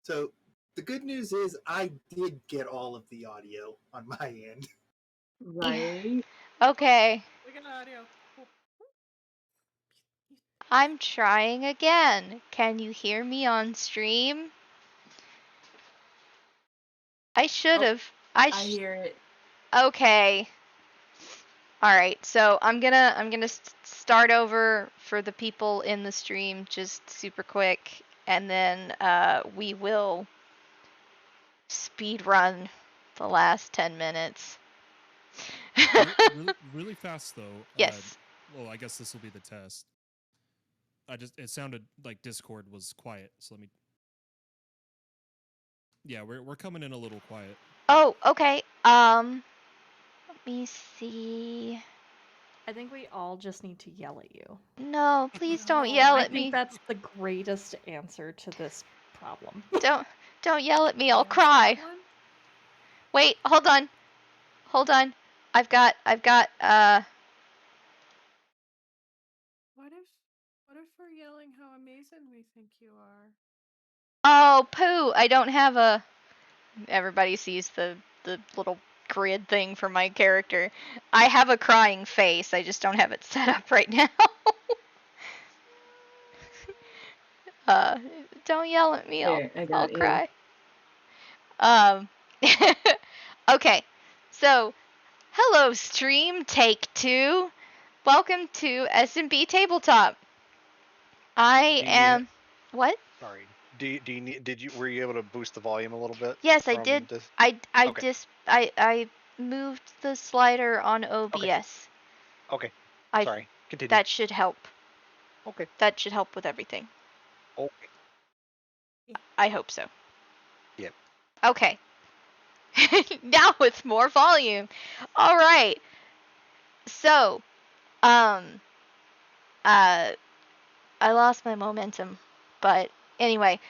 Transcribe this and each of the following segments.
So the good news is I did get all of the audio on my end. Right. Okay. We got audio. Cool. I'm trying again. Can you hear me on stream? I should have. I hear it. Okay. All right. So I'm gonna start over for the people in the stream, just super quick, and then we will speed run the last 10 minutes. really fast though. Yes. Well, I guess this will be the test. It sounded like Discord was quiet, so let me. Yeah, we're coming in a little quiet. Oh, okay. Let me see. I think we all just need to yell at you. No, please don't yell I at think me. that's the greatest answer to this problem. Don't yell at me. I'll Dance cry. problem? Wait, hold on. Hold on. I've got What if we're yelling how amazing we think you are? Oh, poo. I don't have a Everybody sees the little grid thing for my character. I have a crying face. I just don't have it set up right now. Don't yell at me. There, I I'll got you. cry. Okay. So, hello stream, take 2. Welcome to SMBTabletop. I am... What? Sorry. Were you able to boost the volume a little bit? Yes, I did. This? Okay. I moved the slider on OBS. Okay. Sorry. Continue. That should help. Okay. That should help with everything. Okay. I hope so. Yep. Okay. Now with more volume. All right. So, I lost my momentum, but anyway,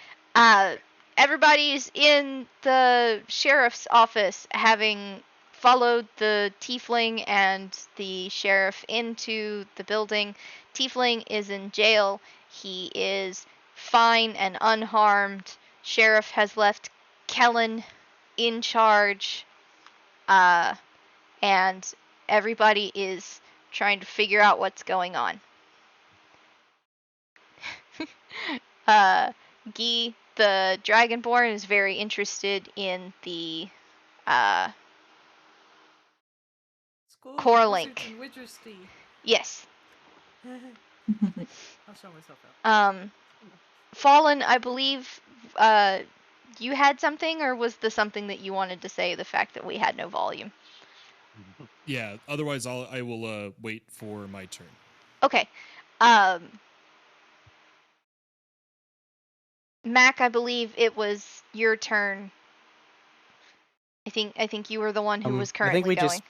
everybody's in the sheriff's office, having followed the tiefling and the sheriff into the building. Tiefling is in jail. He is fine and unharmed. Sheriff has left Kellen in charge, and everybody is trying to figure out what's going on. Guy, the Dragonborn, is very interested in the School Core of Link. Wizards and Wizardry. Yes. I'll show myself out. Fallen, I believe you had something, or was this something that you wanted to say, the fact that we had no volume? Yeah, otherwise I will wait for my turn. Okay. Mac, I believe it was your turn. I think you were the one who was currently going.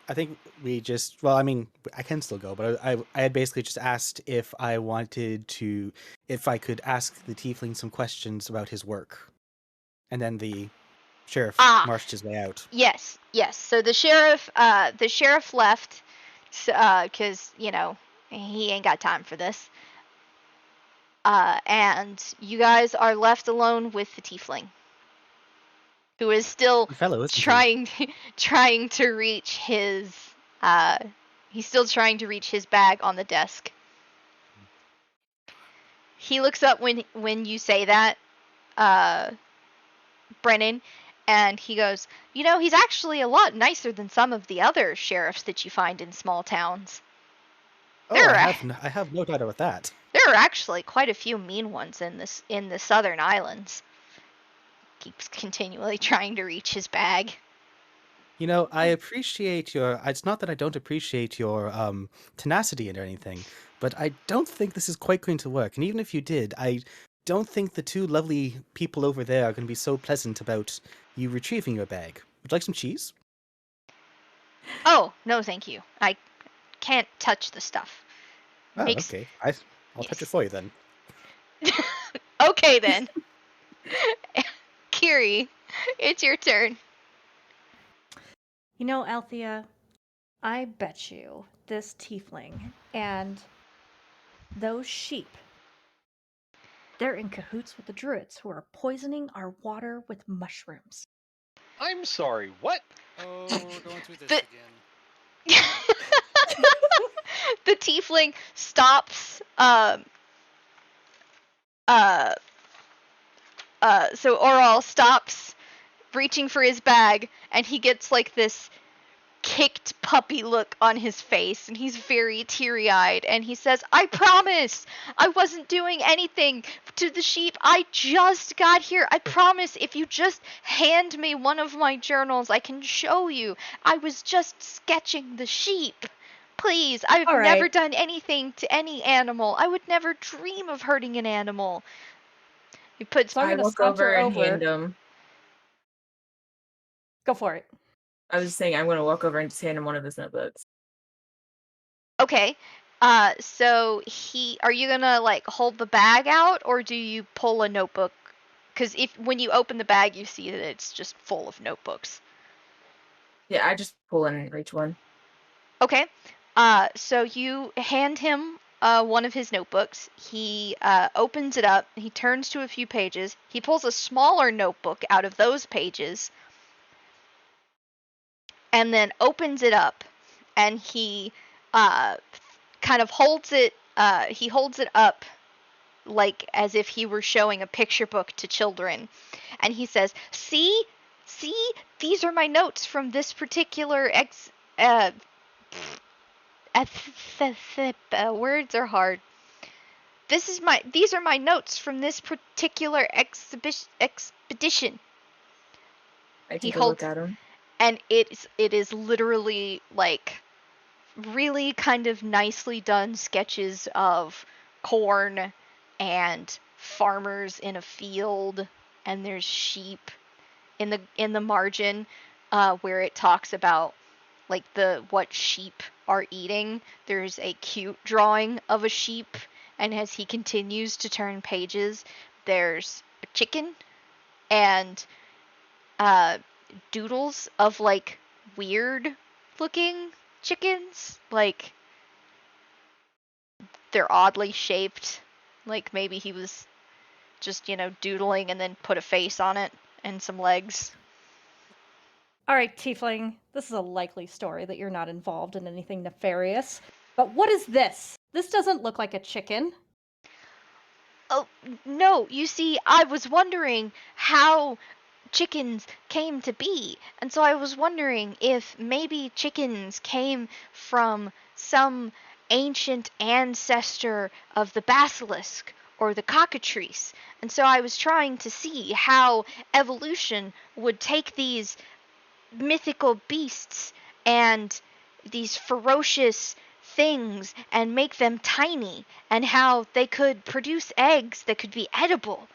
I think we just, well, I mean, I can still go, but I had basically just asked if I could ask the tiefling some questions about his work. And then the sheriff marched his way out. Yes. So the sheriff left, because, he ain't got time for this. And you guys are left alone with the tiefling, who is still trying to reach his he's still trying to reach his bag on the desk. He looks up when you say that, Brennan, and he goes, he's actually a lot nicer than some of the other sheriffs that you find in small towns. Oh, I have no doubt about that. There are actually quite a few mean ones in the southern islands. Keeps continually trying to reach his bag. I appreciate it's not that I don't appreciate your tenacity and anything, but I don't think this is quite going to work. And even if you did, I don't think the two lovely people over there are going to be so pleasant about you retrieving your bag. Would you like some cheese? Oh, no thank you. I can't touch the stuff. Oh, okay. I'll touch it for you then. Okay then. Kiri, it's your turn. Althea, I bet you this tiefling and those sheep They're in cahoots with the druids who are poisoning our water with mushrooms. I'm sorry, what? Oh, we're going through this The- again. The tiefling stops. So Oral stops reaching for his bag, and he gets like this kicked puppy look on his face, and he's very teary-eyed, and he says, I promise I wasn't doing anything to the sheep. I just got here. I promise if you just hand me one of my journals, I can show you. I was just sketching the sheep. Please, I've All never right. done anything to any animal. I would never dream of hurting an animal. He puts So I'm I going to walk over saunter and over. hand him. Go for it. I was just saying I'm going to walk over and just hand him one of his notebooks. Okay. So are you gonna like hold the bag out, or do you pull a notebook? Because when you open the bag, you see that it's just full of notebooks. Yeah, I just pull and reach one. Okay. So you hand him one of his notebooks. He opens it up. He turns to a few pages. He pulls a smaller notebook out of those pages, and then opens it up, and he kind of holds it. He holds it up like as if he were showing a picture book to children, and he says, see, these are my notes from this particular words are hard. These are my notes from this particular expedition. I He take a look holds, at him. and it is literally like really kind of nicely done sketches of corn and farmers in a field, and there's sheep in the margin where it talks about like what sheep are eating. There's a cute drawing of a sheep, and as he continues to turn pages, there's a chicken and doodles of like weird looking chickens, like they're oddly shaped. Like maybe he was just, doodling and then put a face on it and some legs. All right, Tiefling, this is a likely story that you're not involved in anything nefarious. But what is this? This doesn't look like a chicken. Oh, no, you see, I was wondering how chickens came to be. And so I was wondering if maybe chickens came from some ancient ancestor of the basilisk or the cockatrice. And so I was trying to see how evolution would take these mythical beasts and these ferocious things and make them tiny, and how they could produce eggs that could be edible.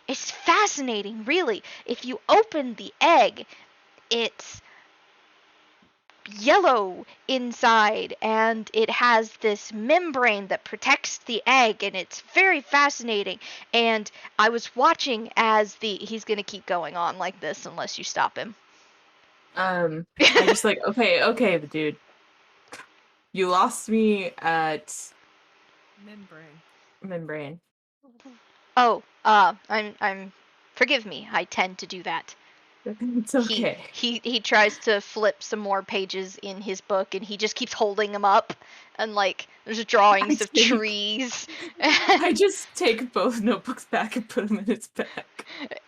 It's fascinating, really. If you open the egg, it's yellow inside, and it has this membrane that protects the egg, and it's very fascinating. And I was watching as he's gonna keep going on like this unless you stop him. I just like, okay, dude. You lost me at membrane. Oh, I'm forgive me. I tend to do that. It's okay. He tries to flip some more pages in his book, and he just keeps holding them up, and like there's drawings of trees. I just take both notebooks back and put them in its bag.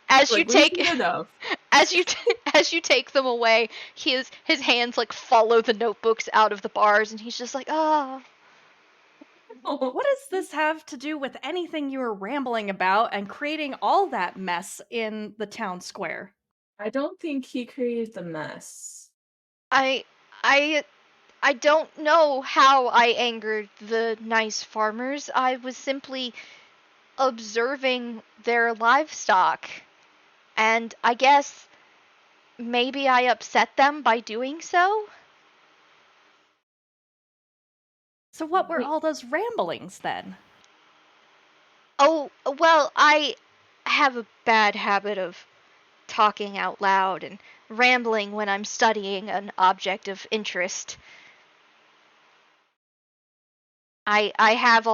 As you Like, we've take seen enough. as you take them away, his hands like follow the notebooks out of the bars, and he's just like, oh. What does this have to do with anything you were rambling about and creating all that mess in the town square? I don't think he created the mess. I don't know how I angered the nice farmers. I was simply observing their livestock, and I guess maybe I upset them by doing so. So what were Wait. all those ramblings then? Oh, well, I have a bad habit of talking out loud and rambling when I'm studying an object of interest. I have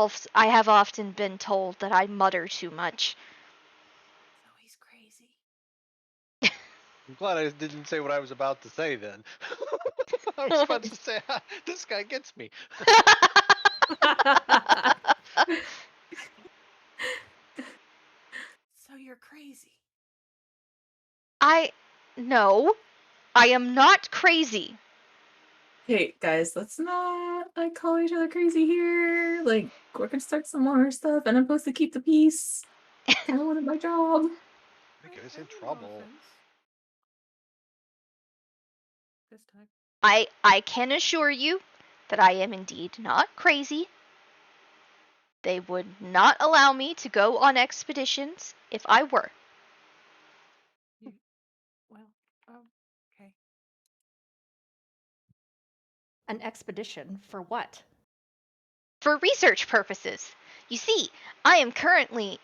often been told that I mutter too much. So he's crazy. I'm glad I didn't say what I was about to say then. I was about to say, this guy gets me. So you're crazy. No, I am not crazy. Hey guys, let's not like call each other crazy here. Like we're gonna start some more stuff, and I'm supposed to keep the peace. Kind of wanted my job. Make us I in mean, no trouble. offense. This time. I can assure you that I am indeed not crazy. They would not allow me to go on expeditions if I were. Well, okay. An expedition for what? For research purposes. You see, I am currently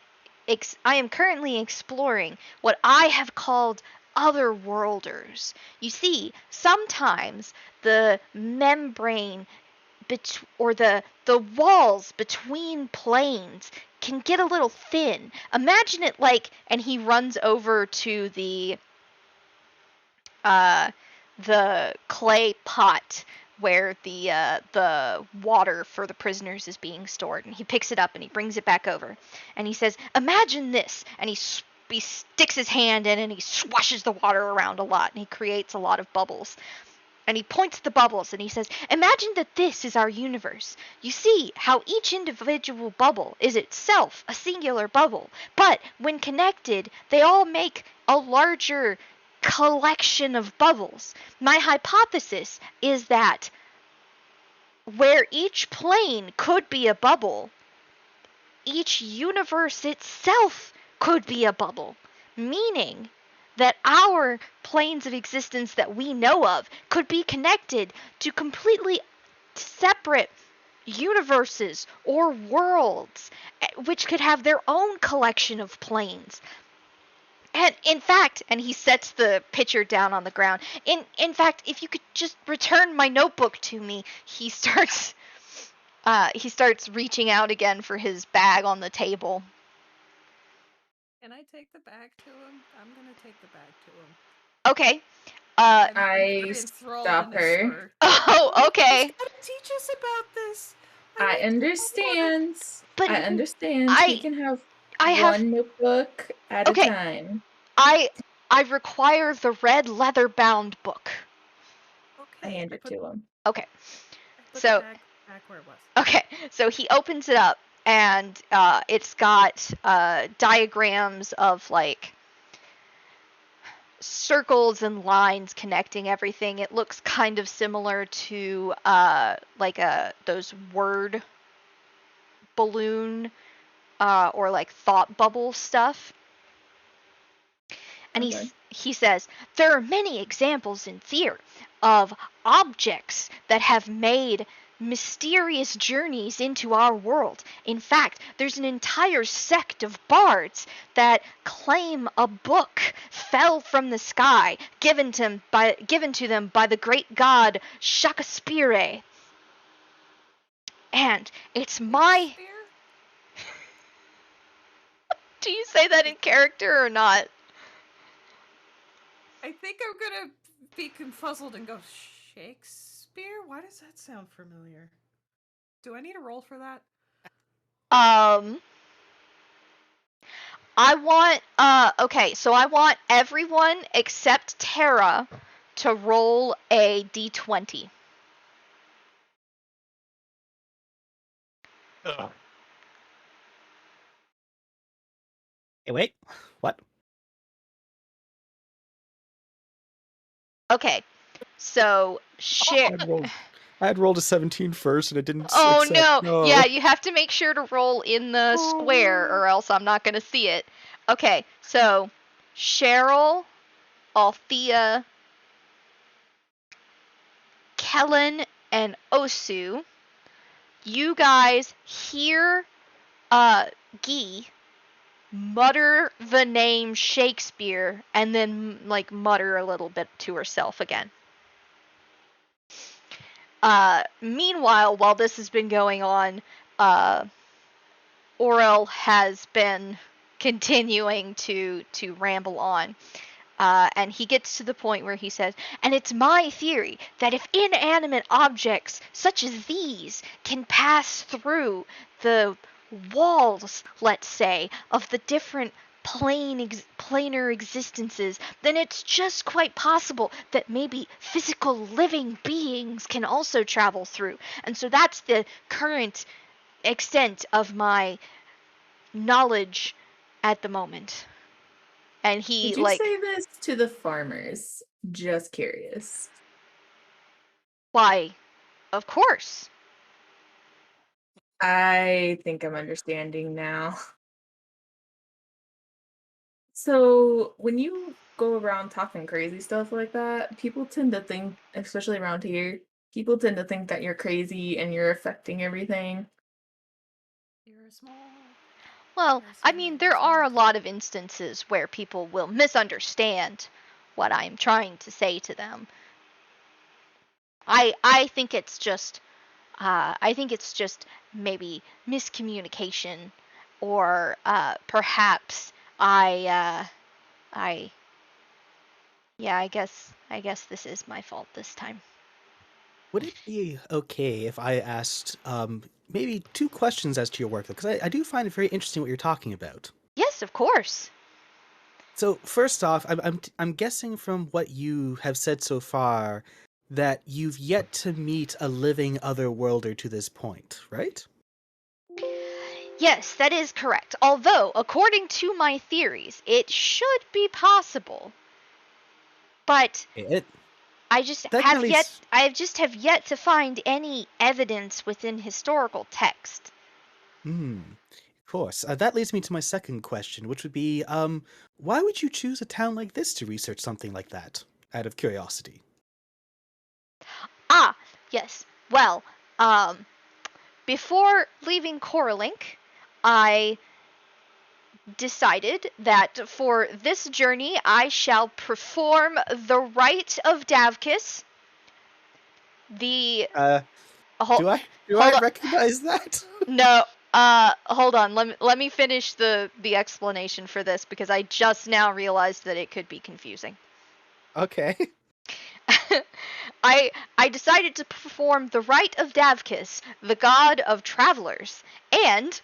exploring what I have called otherworlders. You see, sometimes the membrane or the walls between planes can get a little thin. Imagine it like, and he runs over to the clay pot where the water for the prisoners is being stored, and he picks it up and he brings it back over, and he says, "Imagine this," and he sticks his hand in and he swashes the water around a lot, and he creates a lot of bubbles. And he points at the bubbles and he says, "Imagine that this is our universe. You see how each individual bubble is itself a singular bubble, but when connected, they all make a larger collection of bubbles. My hypothesis is that where each plane could be a bubble, each universe itself could be a bubble, meaning that our planes of existence that we know of could be connected to completely separate universes or worlds, which could have their own collection of planes. And in fact," and he sets the pitcher down on the ground. In fact, if you could just return my notebook to me," he starts reaching out again for his bag on the table. Can I take the bag to him? I'm gonna take the bag to him. Okay. I'm I very enthralled stop in this her. story. Oh, okay. He's gotta teach us about this. I need to know more. understand. But I understand. I- He can have I have one notebook at a Okay. time. I require the red leather-bound book. I Okay. hand it to him. Okay. I put So- the bag back where it was. Okay, so he opens it up, and it's got diagrams of like circles and lines connecting everything. It looks kind of similar to those word balloon or like thought bubble stuff. And Okay. he says, "There are many examples in theater of objects that have made mysterious journeys into our world. In fact, there's an entire sect of bards that claim a book fell from the sky, given to them by the great god Shakespeare. And it's my..." Shakespeare? Do you say that in character or not? I think I'm gonna be confuzzled and go, Shakespeare? Why does that sound familiar? Do I need a roll for that? I want okay, so I want everyone except Tara to roll a d20. Ugh. Hey, wait. What? Okay. So I had rolled a 17 first, and it didn't. Oh accept. no. Yeah, you have to make sure to roll in the square or else I'm not going to see it. Okay. So Cheryl, Althea, Kellen, and Osu, you guys hear Guy mutter the name Shakespeare and then like mutter a little bit to herself again. Meanwhile, while this has been going on, Orel has been continuing to ramble on. And he gets to the point where he says, and it's my theory that if inanimate objects such as these can pass through the walls, let's say, of the different planar existences, then it's just quite possible that maybe physical living beings can also travel through. And so that's the current extent of my knowledge at the moment. And he, Did you like, say this to the farmers? Just curious. why, of course. I think I'm understanding now. So when you go around talking crazy stuff like that, people tend to think, especially around here, people tend to think that you're crazy and you're affecting everything. You're a small Well, I person mean, in there small are a lot town. of instances where people will misunderstand what I'm trying to say to them. I think it's just maybe miscommunication, or perhaps I yeah, I guess this is my fault this time. Would it be okay if I asked maybe 2 questions as to your work? Because I do find it very interesting what you're talking about. Yes, of course. So first off, I'm guessing from what you have said so far that you've yet to meet a living otherworlder to this point, right? Yes, that is correct. Although, according to my theories, it should be possible. But It I just that can have at yet least have yet to find any evidence within historical text. Of course. That leads me to my second question, which would be, why would you choose a town like this to research something like that? Out of curiosity. Ah, yes. Well, before leaving Coralink, I decided that for this journey I shall perform the rite of Davkis. The hold, Do I hold on. recognize that? No, hold on. Let me finish the explanation for this, because I just now realized that it could be confusing. Okay. I decided to perform the rite of Davkis, the god of travelers, and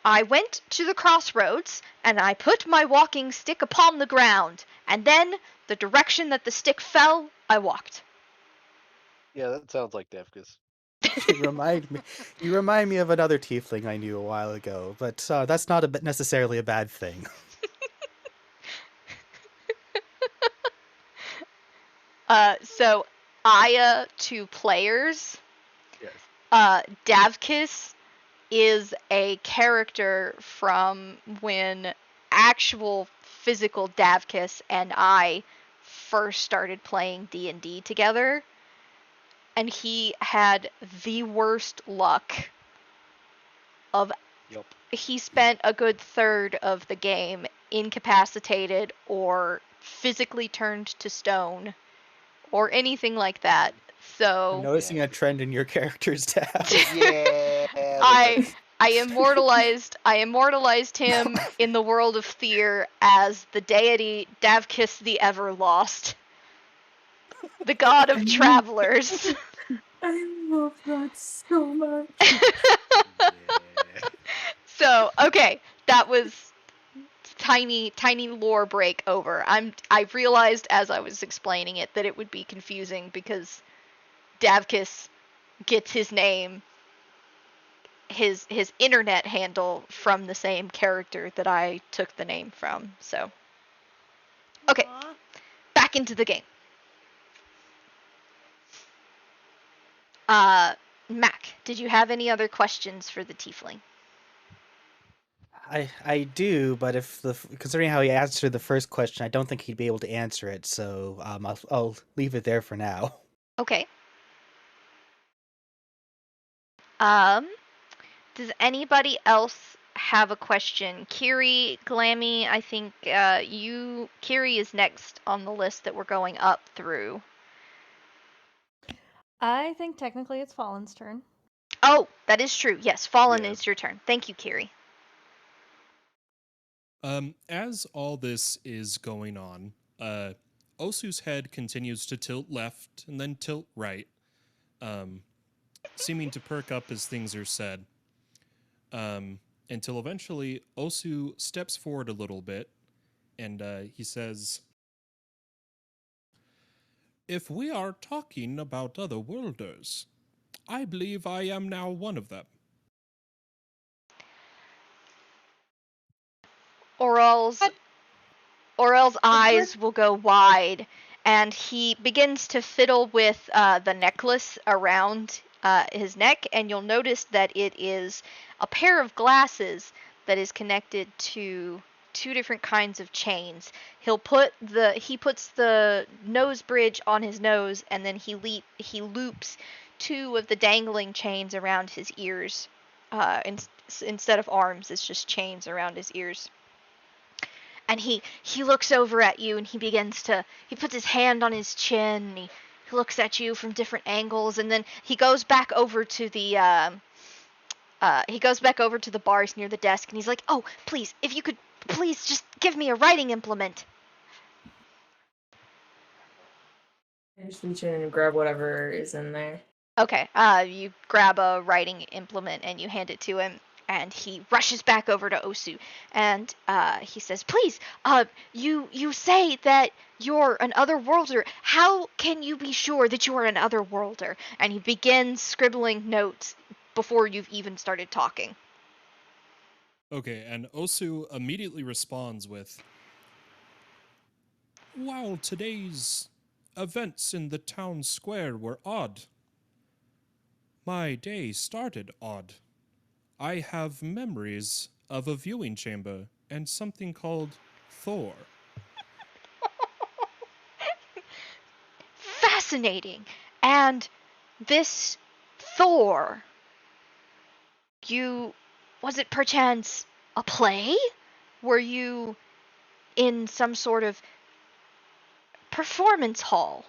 I went to the crossroads and I put my walking stick upon the ground, and then the direction that the stick fell, I walked. Yeah, that sounds like Devkus. You remind me of another tiefling I knew a while ago, but that's not necessarily a bad thing. So Aya to players, Yes. Davkis is a character from when actual physical Davkis and I first started playing D&D together, and he had the worst luck of Yup. he spent a good third of the game incapacitated or physically turned to stone or anything like that. I'm So noticing a trend in your character's tab. Yeah. I immortalized him in the world of Tyr as the deity Davkis the Everlost, the god of travelers. I love that so much. Yeah. So, okay, that was tiny lore break over. I realized as I was explaining it that it would be confusing because Davkis gets his name, his internet handle, from the same character that I took the name from. So, okay, Aw. back into the game. Mac, did you have any other questions for the tiefling? I do, but considering how he answered the first question, I don't think he'd be able to answer it. So I'll leave it there for now. Okay. Um, does anybody else have a question? Kiri, Glammy, I think Kiri is next on the list that we're going up through. I think technically it's Fallen's turn. Oh, that is true. Yes, Fallen, Yeah. it's your turn. Thank you, Kiri. As all this is going on, Osu's head continues to tilt left and then tilt right, seeming to perk up as things are said, until eventually Osu steps forward a little bit, and he says, "If we are talking about other worlders, I believe I am now one of them." Orel's eyes will go wide, and he begins to fiddle with the necklace around his neck, and you'll notice that it is a pair of glasses that is connected to two different kinds of chains. He puts the nose bridge on his nose, and then he loops two of the dangling chains around his ears. Instead of arms, it's just chains around his ears. And he looks over at you, and he puts his hand on his chin, and he looks at you from different angles, and then he goes back over to the bars near the desk, and he's like, "Oh, please, if you could please just give me a writing implement." I just reach in and grab whatever is in there. Okay, you grab a writing implement and you hand it to him, and he rushes back over to Osu, and he says, "Please, you say that you're an otherworlder. How can you be sure that you are an otherworlder?" And he begins scribbling notes before you've even started talking. Okay, and Osu immediately responds with, "While today's events in the town square were odd, my day started odd. I have memories of a viewing chamber and something called Thor." Fascinating. And this Thor, was it perchance a play? Were you in some sort of performance hall?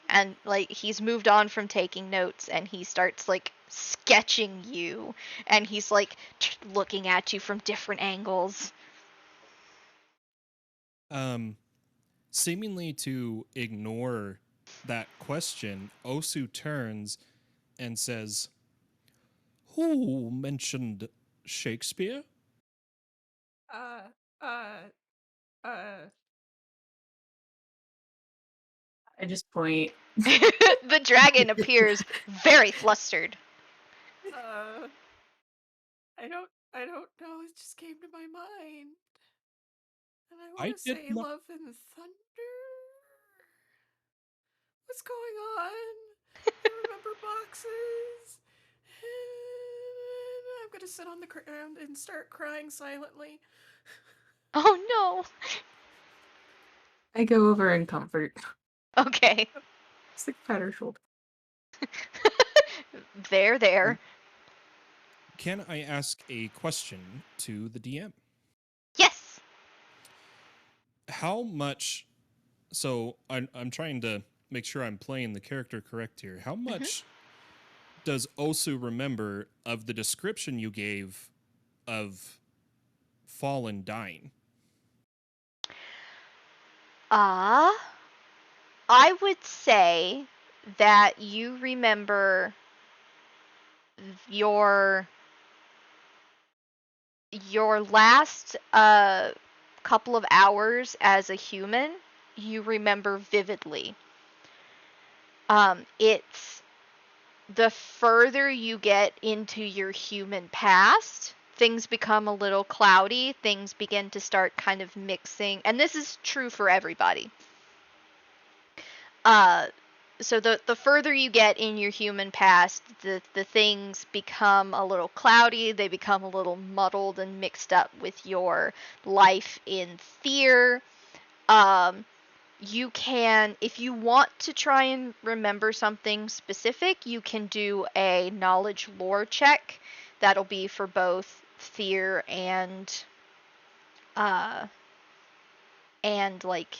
And like he's moved on from taking notes, and he starts like sketching you, and he's like looking at you from different angles. Seemingly to ignore that question, Osu turns and says, "Who mentioned Shakespeare?" Uh, uh, uh, I just point. The dragon appears very flustered. I don't know. It just came to my mind. And I I want to did say not. love and thunder. What's going on? I remember boxes. And I'm going to sit on the ground and start crying silently. Oh no. I go over and comfort. Okay. Just like pat her shoulder. There. Can I ask a question to the DM? Yes. How much? So I'm trying to make sure I'm playing the character correct here. How much does Osu remember of the description you gave of Fallen dying? I would say that you remember your last couple of hours as a human. You remember vividly. It's the further you get into your human past, things become a little cloudy. Things begin to start kind of mixing, and this is true for everybody. So the further you get in your human past, the things become a little cloudy. They become a little muddled and mixed up with your life in fear. You can, if you want to try and remember something specific, you can do a knowledge lore check. That'll be for both fear and like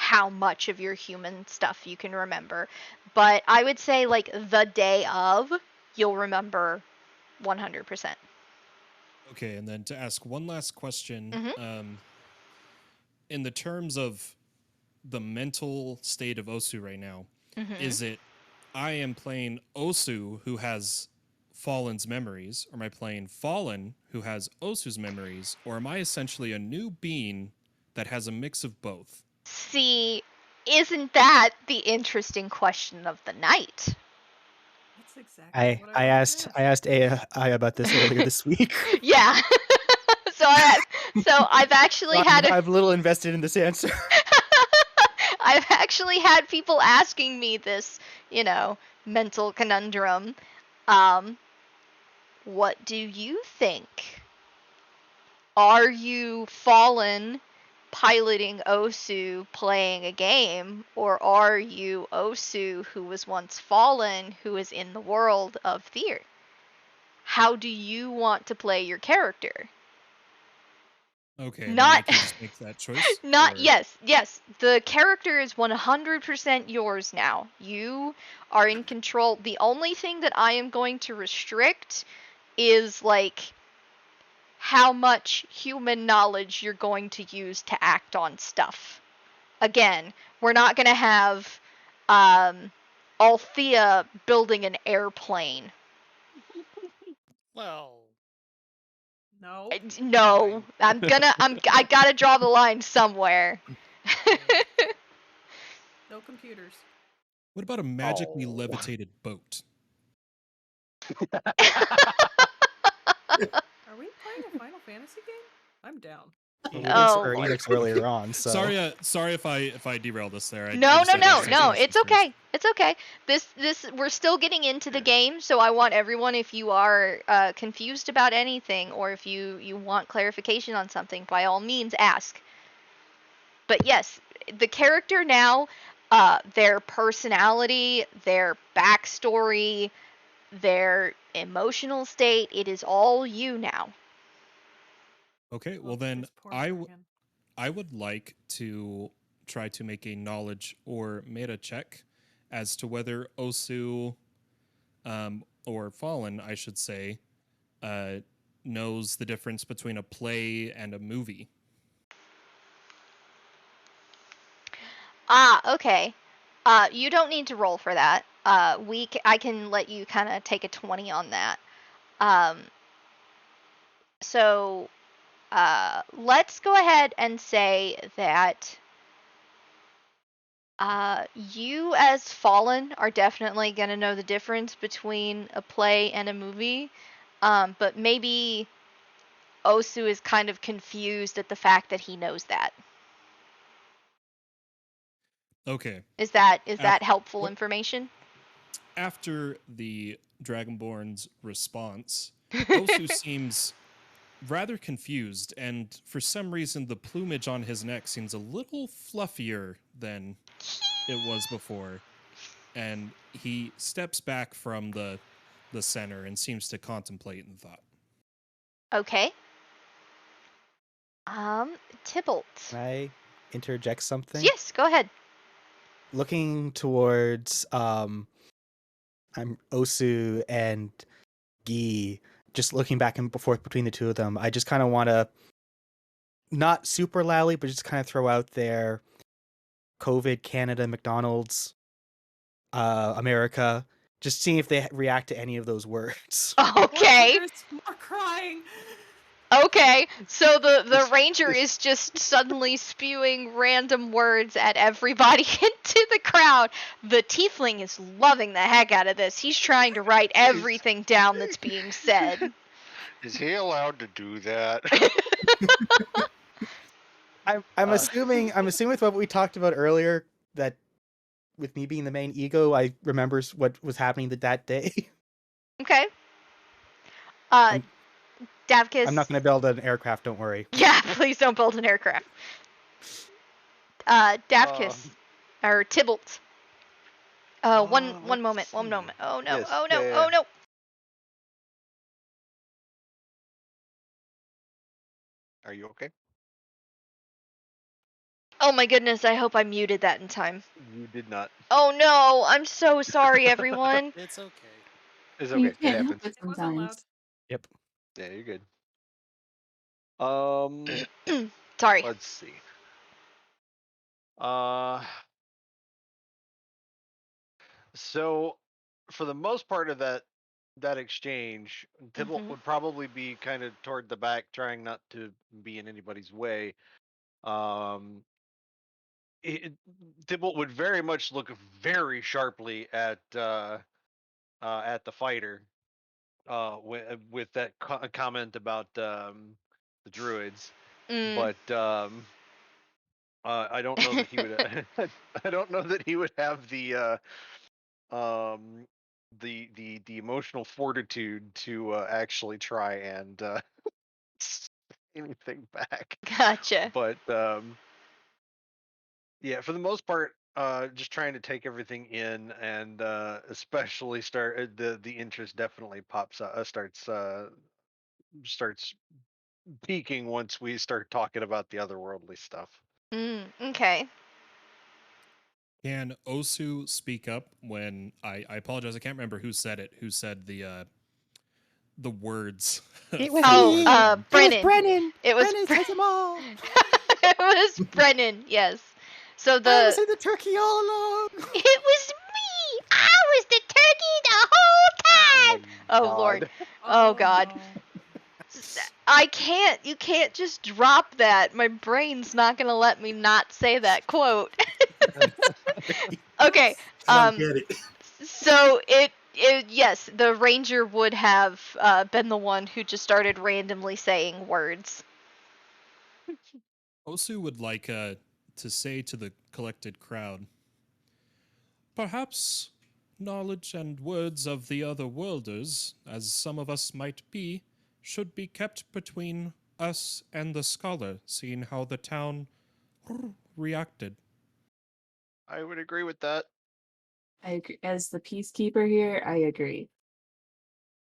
how much of your human stuff you can remember. But I would say, like, the day of, you'll remember 100%. Okay, and then to ask one last question, Mm-hmm. in the terms of the mental state of Osu right now, Mm-hmm. is it I am playing Osu who has Fallen's memories, or am I playing Fallen who has Osu's memories, or am I essentially a new being that has a mix of both? See, isn't that the interesting question of the night? That's exactly what I wanted to I asked Aya about this earlier this week. Yeah. so I've actually So had I'm a little invested in this answer. I've actually had people asking me this, mental conundrum. What do you think? Are you Fallen piloting Osu playing a game, or are you Osu who was once Fallen who is in the world of Fear? How do you want to play your character? Okay, and then I Not can just make that choice? not or- yes. The character is 100% yours now. You are in control. The only thing that I am going to restrict is like how much human knowledge you're going to use to act on stuff. Again, we're not going to have Althea building an airplane. Well, No. No, I gotta draw the line somewhere. No computers. What about a magically Oh. levitated boat? Are we playing a Final Fantasy game? I'm down. Well, we did Oh. Square Enix earlier on, so Sorry if I derail this there. I No, just had to ask those no. questions It's first. okay. It's okay. This we're still getting into the game, so I want everyone, if you are confused about anything, or if you want clarification on something, by all means ask. But yes, the character now, their personality, their backstory, their emotional state, it is all you now. Okay, well Oh, then this poor I dragon. would like to try to make a knowledge or meta check as to whether Osu, or Fallen, I should say, knows the difference between a play and a movie. Okay. You don't need to roll for that. I can let you kind of take a 20 on that. So, let's go ahead and say that you as Fallen are definitely going to know the difference between a play and a movie. But maybe Osu is kind of confused at the fact that he knows that. Okay. Is that Af- helpful what- information? After the Dragonborn's response, Osu seems rather confused, and for some reason the plumage on his neck seems a little fluffier than it was before. And he steps back from the center and seems to contemplate in thought. Okay. Tybalt. can I interject something? Yes, go ahead. Looking towards I'm Osu and Gi, just looking back and forth between the two of them, I just kind of want to not super loudly, but just kind of throw out there COVID, Canada, McDonald's, America, just seeing if they react to any of those words. Okay. There's more crying. Okay, so the This- ranger this- is just suddenly spewing random words at everybody into the crowd. The tiefling is loving the heck out of this. He's trying to write everything down that's being said. Is he allowed to do that? I'm assuming with what we talked about earlier that with me being the main ego, I remembers what was happening that day. Okay. I'm Davkis. I'm not going to build an aircraft. Don't worry. Yeah, please don't build an aircraft. Davkis. Or Tybalt. One let's moment. One see. moment. Oh no. Yes, Oh no. yeah. Oh no. Are you okay? Oh my goodness, I hope I muted that in time. You did not. Oh no, I'm so sorry, everyone. It's okay. It's You okay. It can't help happens. it It wasn't loud. sometimes. Yep. Yeah, you're good. Sorry. Let's see. So for the most part of that exchange, Tybalt Mhm. would probably be kind of toward the back, trying not to be in anybody's way. Um, Tybalt would very much look very sharply at the fighter, with that comment about the druids, Mm. but I don't know that he would. I don't know that he would have um, the emotional fortitude to actually try and say anything back. Gotcha. But yeah, for the most part, just trying to take everything in, and especially start the interest definitely pops up, starts peaking once we start talking about the otherworldly stuff. Okay. Can Osu speak up when I apologize, I can't remember who said it, who said the words. It was Oh, me. Brennan. It was Brennan. It was Brennan says them all. it was Brennan, yes. So I was the in the turkey all along. It was me! I was the turkey the whole time! Oh Lord. Oh God. No. You can't just drop that. My brain's not gonna let me not say that quote. Okay. I don't get it. So yes, the ranger would have been the one who just started randomly saying words. Osu would like to say to the collected crowd, perhaps knowledge and words of the other worlders, as some of us might be, should be kept between us and the scholar, seeing how the town reacted. I would agree with that. I agree. As the peacekeeper here, I agree.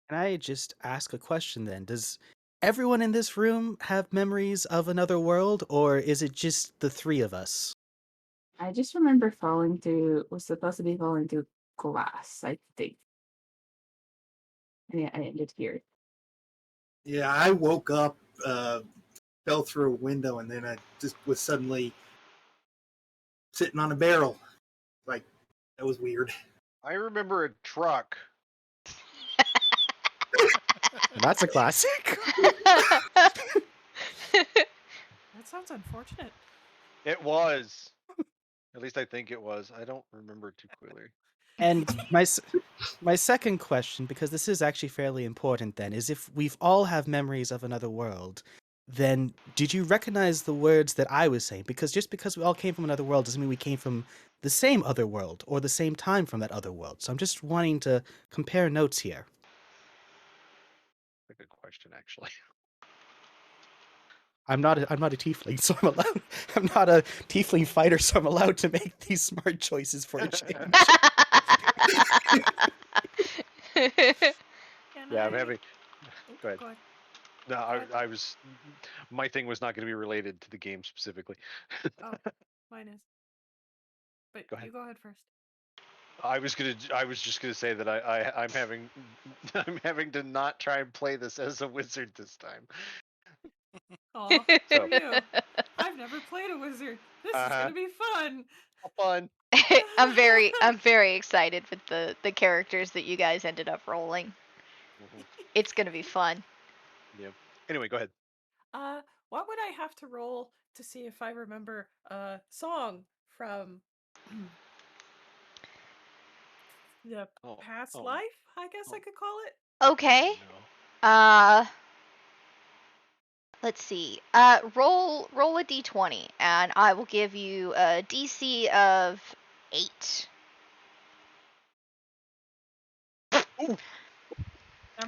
Can I just ask a question then? Does everyone in this room have memories of another world, or is it just the three of us? I just remember was supposed to be falling through glass, I think. And I ended here. Yeah, I woke up, fell through a window, and then I just was suddenly sitting on a barrel. Like, that was weird. I remember a truck. That's a classic. That sounds unfortunate. It was. At least I think it was. I don't remember too clearly. And my second question, because this is actually fairly important then, is if we've all have memories of another world, then did you recognize the words that I was saying? Because just because we all came from another world doesn't mean we came from the same other world or the same time from that other world. So I'm just wanting to compare notes here. A good question, actually. I'm not a tiefling, so I'm allowed. I'm not a tiefling fighter, so I'm allowed to make these smart choices for a change. Yeah, I'm having. Oh, Go ahead. go ahead. No, Go ahead. I was. My thing was not going to be related to the game specifically. Oh, mine is. But Go ahead. you go ahead first. I was just gonna say that I'm having I'm having to not try and play this as a wizard this time. Aw, So. for you. I've never played a wizard. This is gonna be fun. Fun. I'm very excited with the characters that you guys ended up rolling. It's gonna be fun. Yeah. Anyway, go ahead. What would I have to roll to see if I remember a song from the past life? I guess I could call it. Okay. No. Let's see. Roll a d20, and I will give you a DC of 8. Never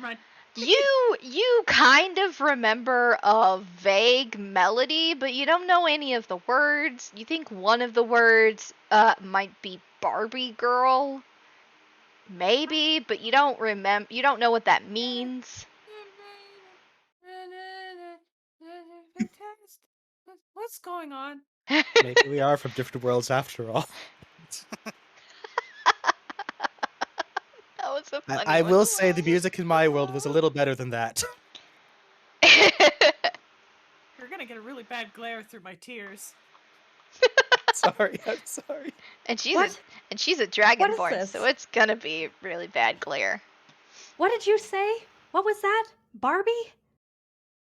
mind. You kind of remember a vague melody, but you don't know any of the words. You think one of the words might be Barbie girl. Maybe, but you don't remember. You don't know what that means. What's going on? Maybe we are from different worlds after all. That was a funny I one. will say the music in my world was a little better than that. You're gonna get a really bad glare through my tears. Sorry, I'm sorry. and she's What? a dragonborn, this? so it's gonna be really bad glare. What did you say? What was that? Barbie?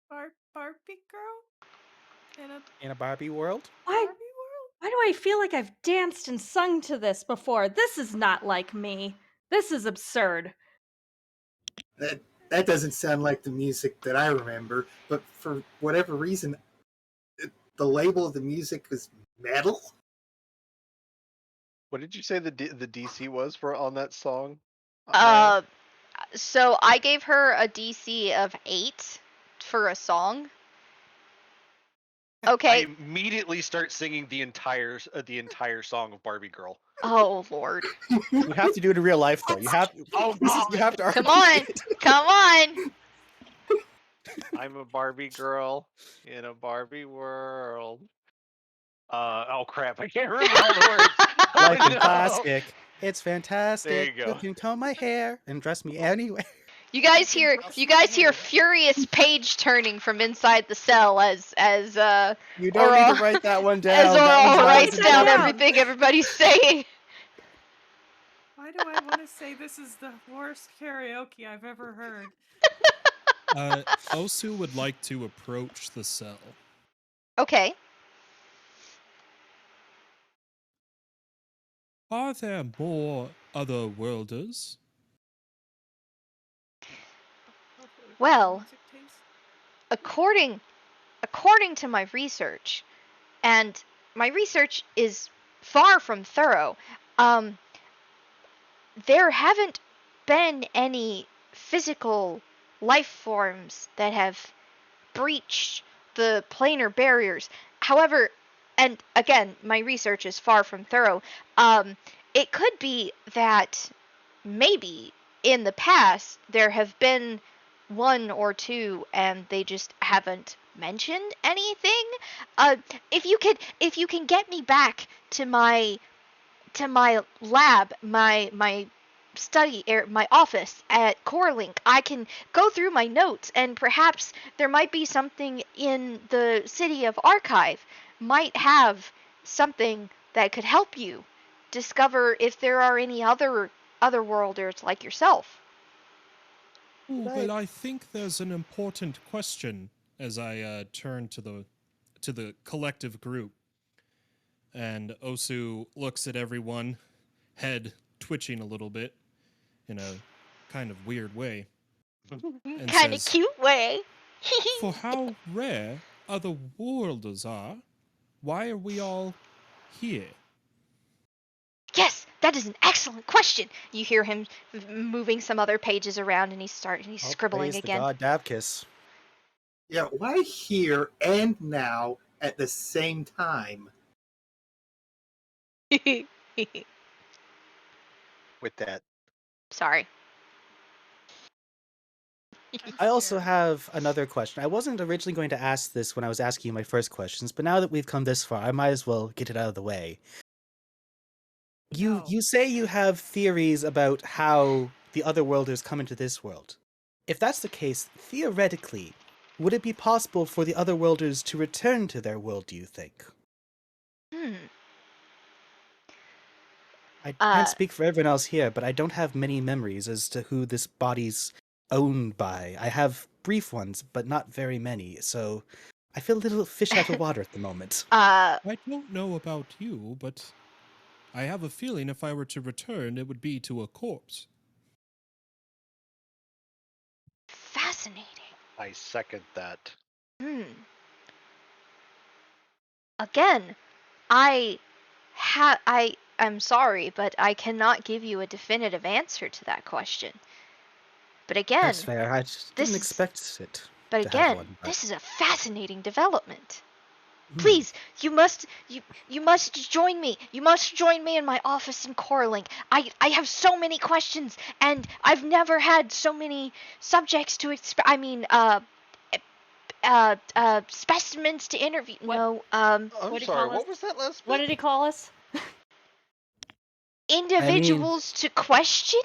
Barbie girl? In a Barbie world? Why? Barbie world? Why do I feel like I've danced and sung to this before? This is not like me. This is absurd. That doesn't sound like the music that I remember, but for whatever reason, the label of the music is metal. What did you say the DC was for on that song? So I gave her a DC of 8 for a song. I Okay. immediately start singing the entire song of Barbie Girl. Oh Lord. You have to do it in real life, though. You have to Come on. Come on. I'm a Barbie girl in a Barbie world. Oh crap! I can't remember all the words. Life Oh, is no. plastic. It's fantastic. There you go. You can comb my hair and dress me anywhere. You guys hear furious page turning from inside the cell as You don't need to write that one down. as That one's Oral mine writes as down well. everything everybody's saying. Why do I want to say this is the worst karaoke I've ever heard? Osu would like to approach the cell. Okay. Are there more other worlders? Well, Music taste? according to my research, and my research is far from thorough, there haven't been any physical life forms that have breached the planar barriers. However, and again, my research is far from thorough, it could be that maybe in the past there have been one or two and they just haven't mentioned anything. If you can get me back to my lab, my study, my office at CoreLink, I can go through my notes and perhaps there might be something in the City of Archive might have something that could help you discover if there are any other worlders like yourself. Ooh, well, I think there's an important question as I turn to the collective group. And Osu looks at everyone, head twitching a little bit in a kind of weird way. And Kind of says, cute way. for how rare other worlders are, why are we all here? Yes, that is an excellent question. You hear him moving some other pages around, and he's scribbling praise again. the god Davkis. Yeah, why here and now at the same time? With that. Sorry. I also have another question. I wasn't originally going to ask this when I was asking you my first questions, but now that we've come this far, I might as well get it out of the way. You say you have theories about how the other worlders come into this world. If that's the case, theoretically, would it be possible for the other worlders to return to their world, do you think? I can't speak for everyone else here, but I don't have many memories as to who this body's owned by. I have brief ones, but not very many, so I feel a little fish out of water at the moment. I don't know about you, but I have a feeling if I were to return, it would be to a corpse. Fascinating. I second that. Again, I'm sorry, but I cannot give you a definitive answer to that question. But again, That's fair. I just didn't expect it. But to have again, one, this is a fascinating development. Please, you must join me. You must join me in my office in CoreLink. I have so many questions, and I've never had so many subjects to specimens to interview. What? No, I'm What'd he sorry. call What us? was that last What bit? did he call us? individuals to question.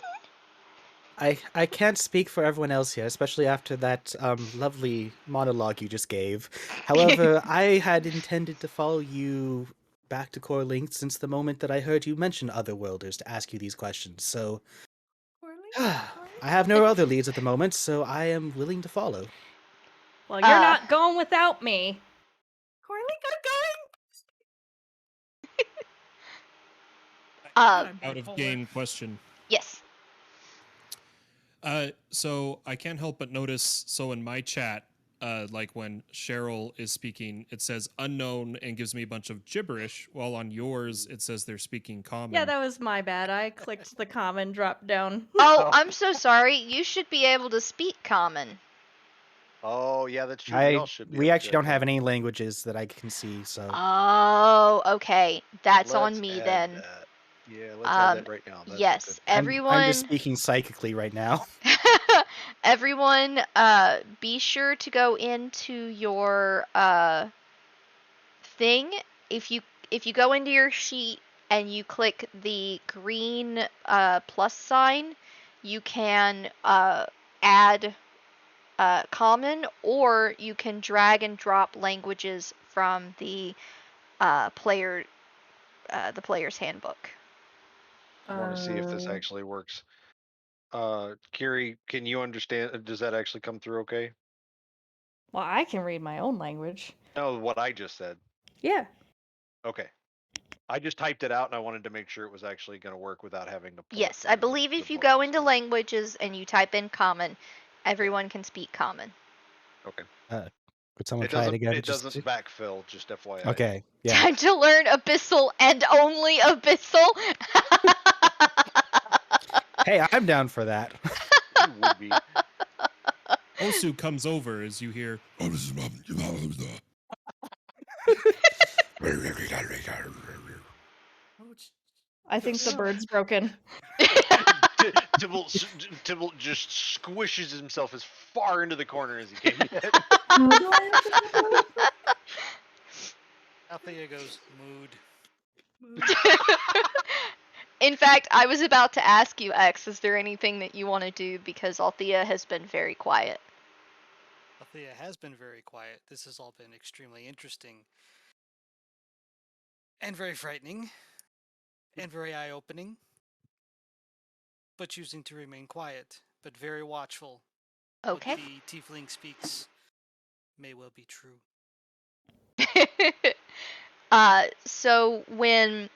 I can't speak for everyone else here, especially after that lovely monologue you just gave. However, I had intended to follow you back to Core Link since the moment that I heard you mention Otherworlders to ask you these questions. So Corley? I Corley? have no other leads at the moment, so I am willing to follow. Well, you're not going without me. Corley, I'm going! Uh, I'm Out of bipolar. game question. yes. So I can't help but notice. So in my chat, like when Cheryl is speaking, it says unknown and gives me a bunch of gibberish. While on yours, it says they're speaking common. Yeah, that was my bad. I clicked the common drop down. Oh, I'm so sorry. You should be able to speak common. Oh, yeah, that's true. We all should be. We able actually to don't have common. any languages that I can see, so Oh, okay. That's Let's on me add then. that. Yeah, let's add that right now. That's a Yes, good. I'm just everyone. speaking psychically right now. Everyone, be sure to go into your thing. If you go into your sheet and you click the green plus sign, you can add common, or you can drag and drop languages from the player's handbook. I want to see if this actually works. Kiri, can you understand? Does that actually come through okay? Well, I can read my own language. No, what I just said. Yeah. Okay. I just typed it out and I wanted to make sure it was actually going to work without having to pull it Yes, from I believe if the you book go and into stuff. languages and you type in common, everyone can speak common. Okay. Could someone It try it doesn't. again? It doesn't backfill. Just FYI. Okay, yeah. Time to learn abyssal and only abyssal. Hey, I'm down for that. You would be. Osu comes over as you hear. I think the bird's broken. Tybalt just squishes himself as far into the corner as he can get. How do I Althea goes, mood. In fact, I was about to ask you, X, is there anything that you want to do, because Althea has been very quiet. Althea has been very quiet. This has all been extremely interesting. And very frightening. And very eye-opening. But choosing to remain quiet. But very watchful. Okay. What the tiefling speaks may well be true. So when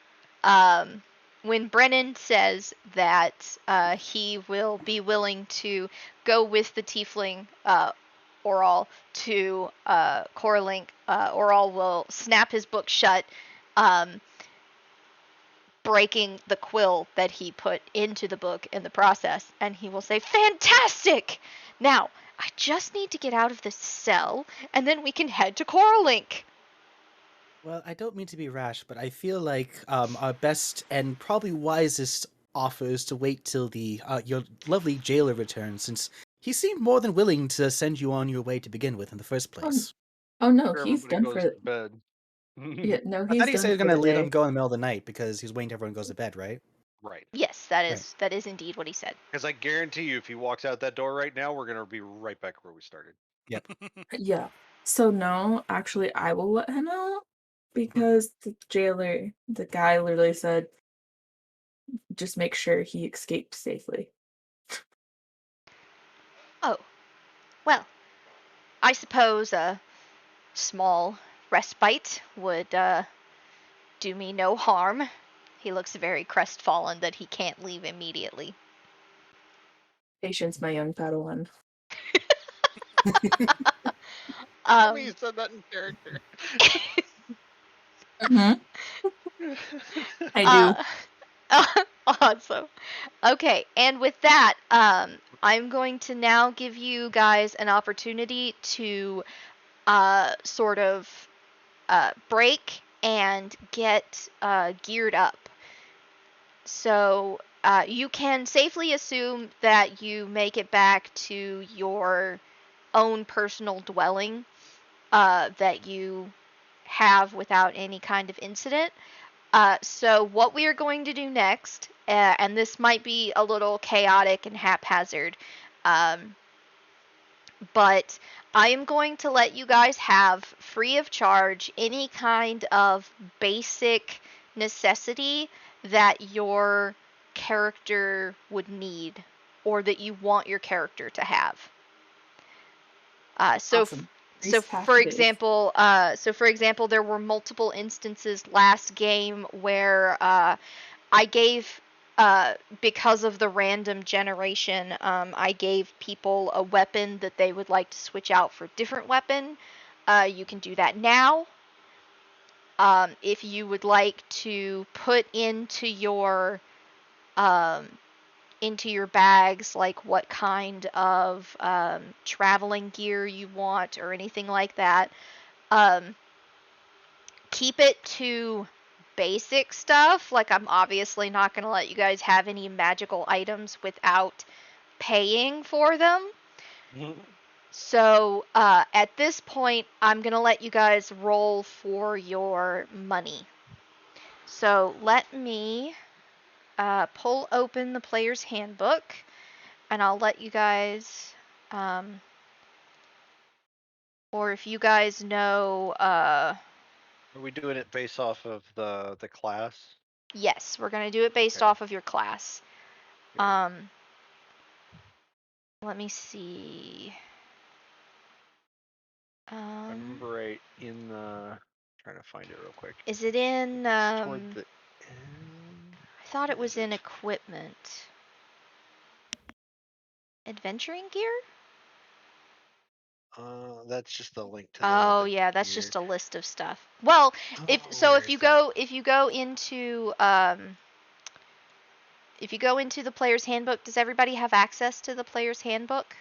Brennan says that he will be willing to go with the tiefling Oral to Corlink, Oral will snap his book shut, breaking the quill that he put into the book in the process, and he will say, "Fantastic! Now, I just need to get out of this cell, and then we can head to Corlink." Well, I don't mean to be rash, but I feel like our best and probably wisest offer is to wait till the your lovely jailer returns, since he seemed more than willing to send you on your way to begin with in the first place. Oh no, Sure, he's everybody done goes for. to bed. Yeah, no, I he's thought he done said he was for going to the let day. him go in the middle of the night because he's waiting till everyone goes to bed, right? Right. Yes, that is indeed what he said. Because I guarantee you, if he walks out that door right now, we're gonna be right back where we started. Yep. Yeah. So no, actually, I will let him out because the jailer, the guy, literally said, "Just make sure he escaped safely." Oh, well, I suppose a small respite would do me no harm. He looks very crestfallen that he can't leave immediately. Patience, my young Padawan. Tell me you said that in character. I do. Awesome. Okay, and with that, I'm going to now give you guys an opportunity to sort of break and get geared up. So you can safely assume that you make it back to your own personal dwelling that you have without any kind of incident. So what we are going to do next, and this might be a little chaotic and haphazard, but I am going to let you guys have free of charge any kind of basic necessity that your character would need or that you want your character to have. Awesome. So Nice for packages. example, there were multiple instances last game where I gave, because of the random generation, I gave people a weapon that they would like to switch out for a different weapon. You can do that now. If you would like to put into your bags like what kind of traveling gear you want or anything like that, keep it to basic stuff. Like, I'm obviously not going to let you guys have any magical items without paying for them. So at this point, I'm going to let you guys roll for your money. So let me pull open the player's handbook, and I'll let you guys, or if you guys know, Are we doing it based off of the class? yes, we're going to do it based Okay. off of your class. Okay. Let me see. I remember right in the. Trying to find it real quick. Is it in? It's toward the end. I thought it Where was is in it? equipment. Adventuring gear? That's just the link to Oh the yeah, that's gear. just a list of stuff. Well, Where is that? if you go into the player's handbook, does everybody have access to the player's handbook?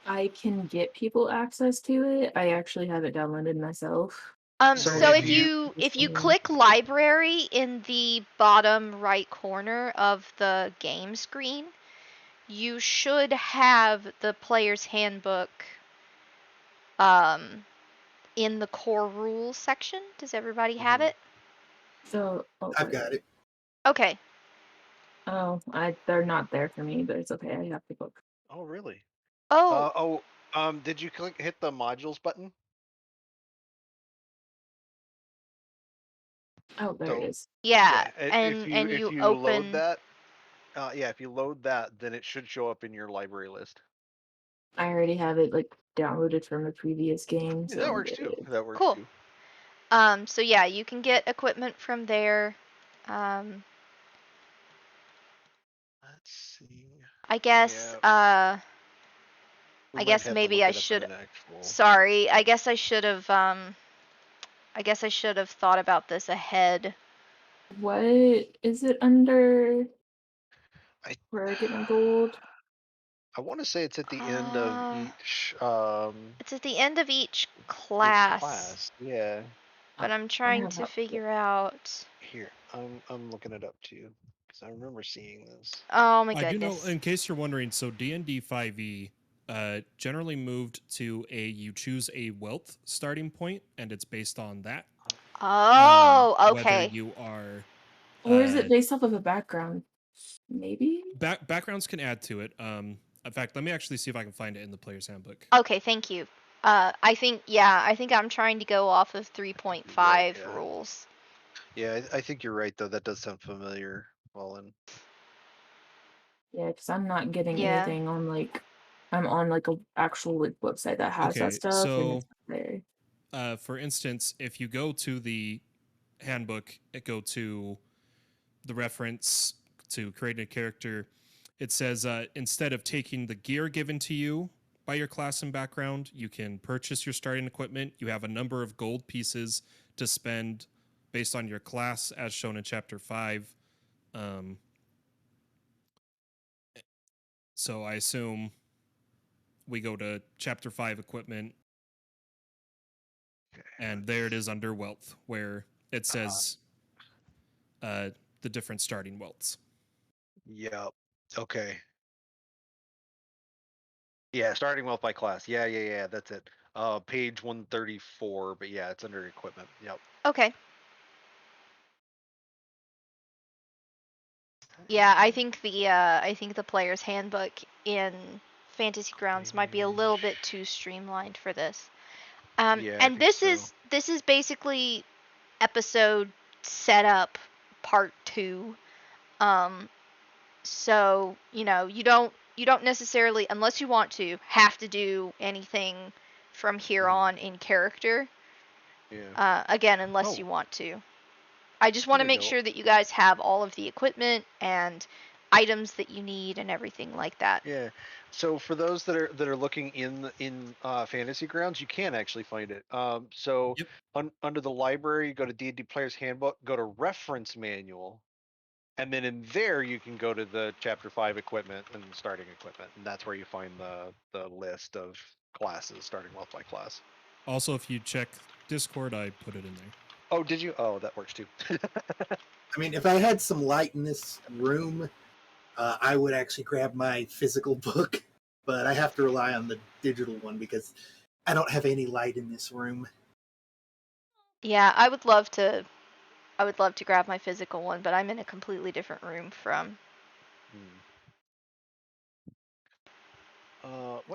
I can get people access to it. I actually have it downloaded myself. So So if you- if you click library in the bottom right corner of the game screen, you should have the player's handbook in the core rules section. Does everybody have Mhm. it? So I've got it. Okay. Oh, they're not there for me, but it's okay. I have the book. Oh really? Oh, Did you hit the modules button? Oh, there it is. yeah, If and if you you load open. that, if you load that, then it should show up in your library list. I already have it like downloaded from a previous game. Yeah, So that I'm works too. good. That works Cool. too. So yeah, you can get equipment from there. Let's see. I guess. Yeah. We I might guess have to maybe look I it up in should. an actual. Sorry, I guess I should have. I guess I should have thought about this ahead. What is it under? I Where I get my gold? I want to say it's at the end of each It's at the end of each class, Yeah. but I'm I trying have to that. figure out. Here, I'm looking it up too because I remember seeing this. Oh my I do know, goodness. in case you're wondering, so D&D 5e generally moved to you choose a wealth starting point, and it's based on that. Oh, Whether okay. you are. Or is it based off of a background? Maybe? Backgrounds can add to it. In fact, let me actually see if I can find it in the player's handbook. Okay, thank you. I think I'm trying to go off of 3.5 Right, yeah. rules. Yeah, I think you're right though. That does sound familiar. Yeah, because I'm not getting Yeah. anything on I'm on like a actual like website that has that Okay, stuff and so it's not there. for instance, if you go to the handbook, go to the reference to create a character, it says instead of taking the gear given to you by your class and background, you can purchase your starting equipment. You have a number of gold pieces to spend based on your class, as shown in Chapter 5. So I assume we go to Chapter 5 equipment, and there it is under wealth, where it says the different starting wealths. Yep. Okay. Yeah, starting wealth by class. Yeah. That's it. Page 134, but yeah, it's under equipment. Yep. Okay. Yeah, I think the player's handbook in Fantasy Grounds might be a little bit too streamlined for this. Yeah, I And think this is basically episode setup part 2. So, you know, you don't necessarily, unless you want to, have to do anything from here on in character. Yeah. Again, unless Oh. you want to. I just want to There we make go. sure that you guys have all of the equipment and items that you need and everything like that. Yeah. So for those that are looking in Fantasy Grounds, you can actually find it. So Yep. under the library, go to D&D Player's Handbook, go to Reference Manual, and then in there you can go to the Chapter 5 equipment and starting equipment, and that's where you find the list of classes starting off by class. Also, if you check Discord, I put it in there. Oh, did you? Oh, that works too. I mean, if I had some light in this room, I would actually grab my physical book, but I have to rely on the digital one because I don't have any light in this room. Yeah, I would love to grab my physical one, but I'm in a completely different room from.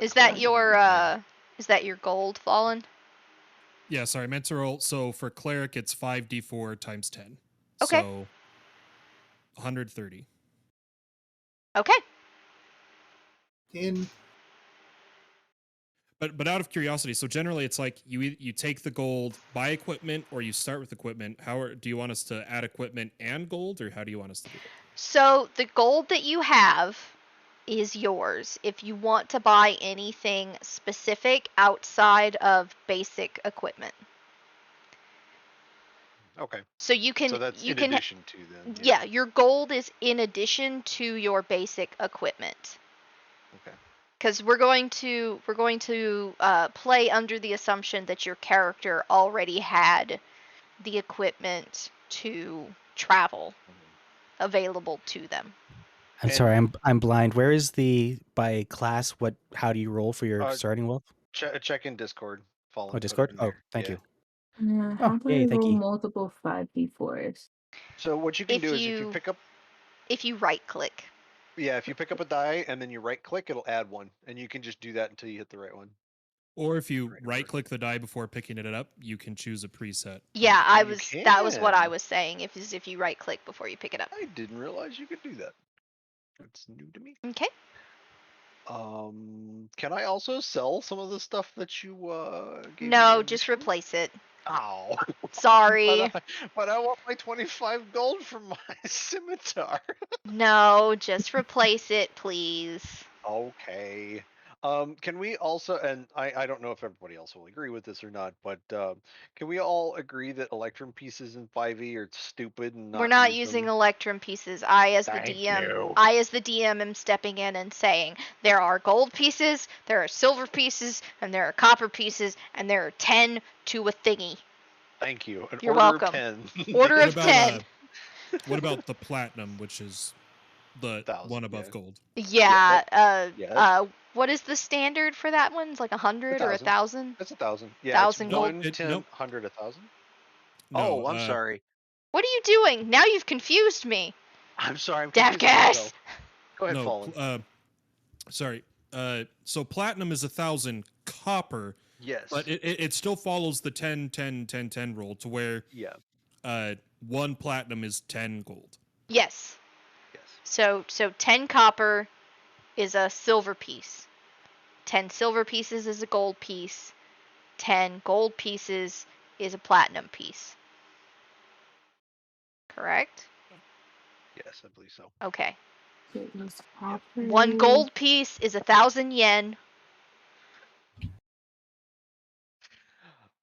Is that your gold, Fallen? Yeah, sorry, I meant to roll. So for cleric, it's 5d4 times 10. Okay. So 130. Okay. But out of curiosity, so generally it's like you take the gold, buy equipment, or you start with equipment. Do you want us to add equipment and gold, or how do you want us to do it? So the gold that you have is yours. If you want to buy anything specific outside of basic equipment. Okay. So you can. So that's you in can, addition to then. Yeah, your gold is in addition to your basic equipment. Okay. Because we're going to play under the assumption that your character already had the equipment to travel available to them. I'm sorry, I'm blind. Where is the by class? How do you roll for your starting wealth? Check in Discord. Fallen. Oh, Discord. Oh, thank you. Yeah, Oh, how do yay, I thank roll you. multiple 5d4s? So what you can do is if you pick up. If you right click. Yeah, if you pick up a die and then you right click, it'll add one, and you can just do that until you hit the right one. Or if you right click the die before picking it up, you can choose a preset. Yeah, that was what I was saying. If you right click before you pick it up. I didn't realize you could do that. That's new to me. Okay. Can I also sell some of the stuff that you gave No, me just replace it. Ow. Sorry. but I want my 25 gold from my scimitar. No, just replace it, please. Okay. Can we also, and I don't know if everybody else will agree with this or not, but can we all agree that Electrum pieces in 5e are stupid and not We're not use using them? Electrum pieces. I as the DM am stepping in and saying there are gold pieces, there are silver pieces, and there are copper pieces, and there are 10 to a thingy. Thank you. An You're order welcome. of 10. Order of 10. What about the platinum, which is the 1,000, one above gold? Yeah. What is the standard for that one? It's like 100 or 1,000? That's 1,000. Yeah, 1,000 it's gold. 1, 10, 100, 1,000. No, Oh, I'm sorry. What are you doing? Now you've confused me. I'm sorry. I'm Davgas! Go ahead, no, Fallen. Sorry. So platinum is 1,000 copper. Yes. But it still follows the 10, 10, 10, 10 rule to where one platinum is 10 gold. Yes. So 10 copper is a silver piece. 10 silver pieces is a gold piece. 10 gold pieces is a platinum piece. Correct? Yes, I believe so. Okay. Yep. One gold piece is 1,000 yen.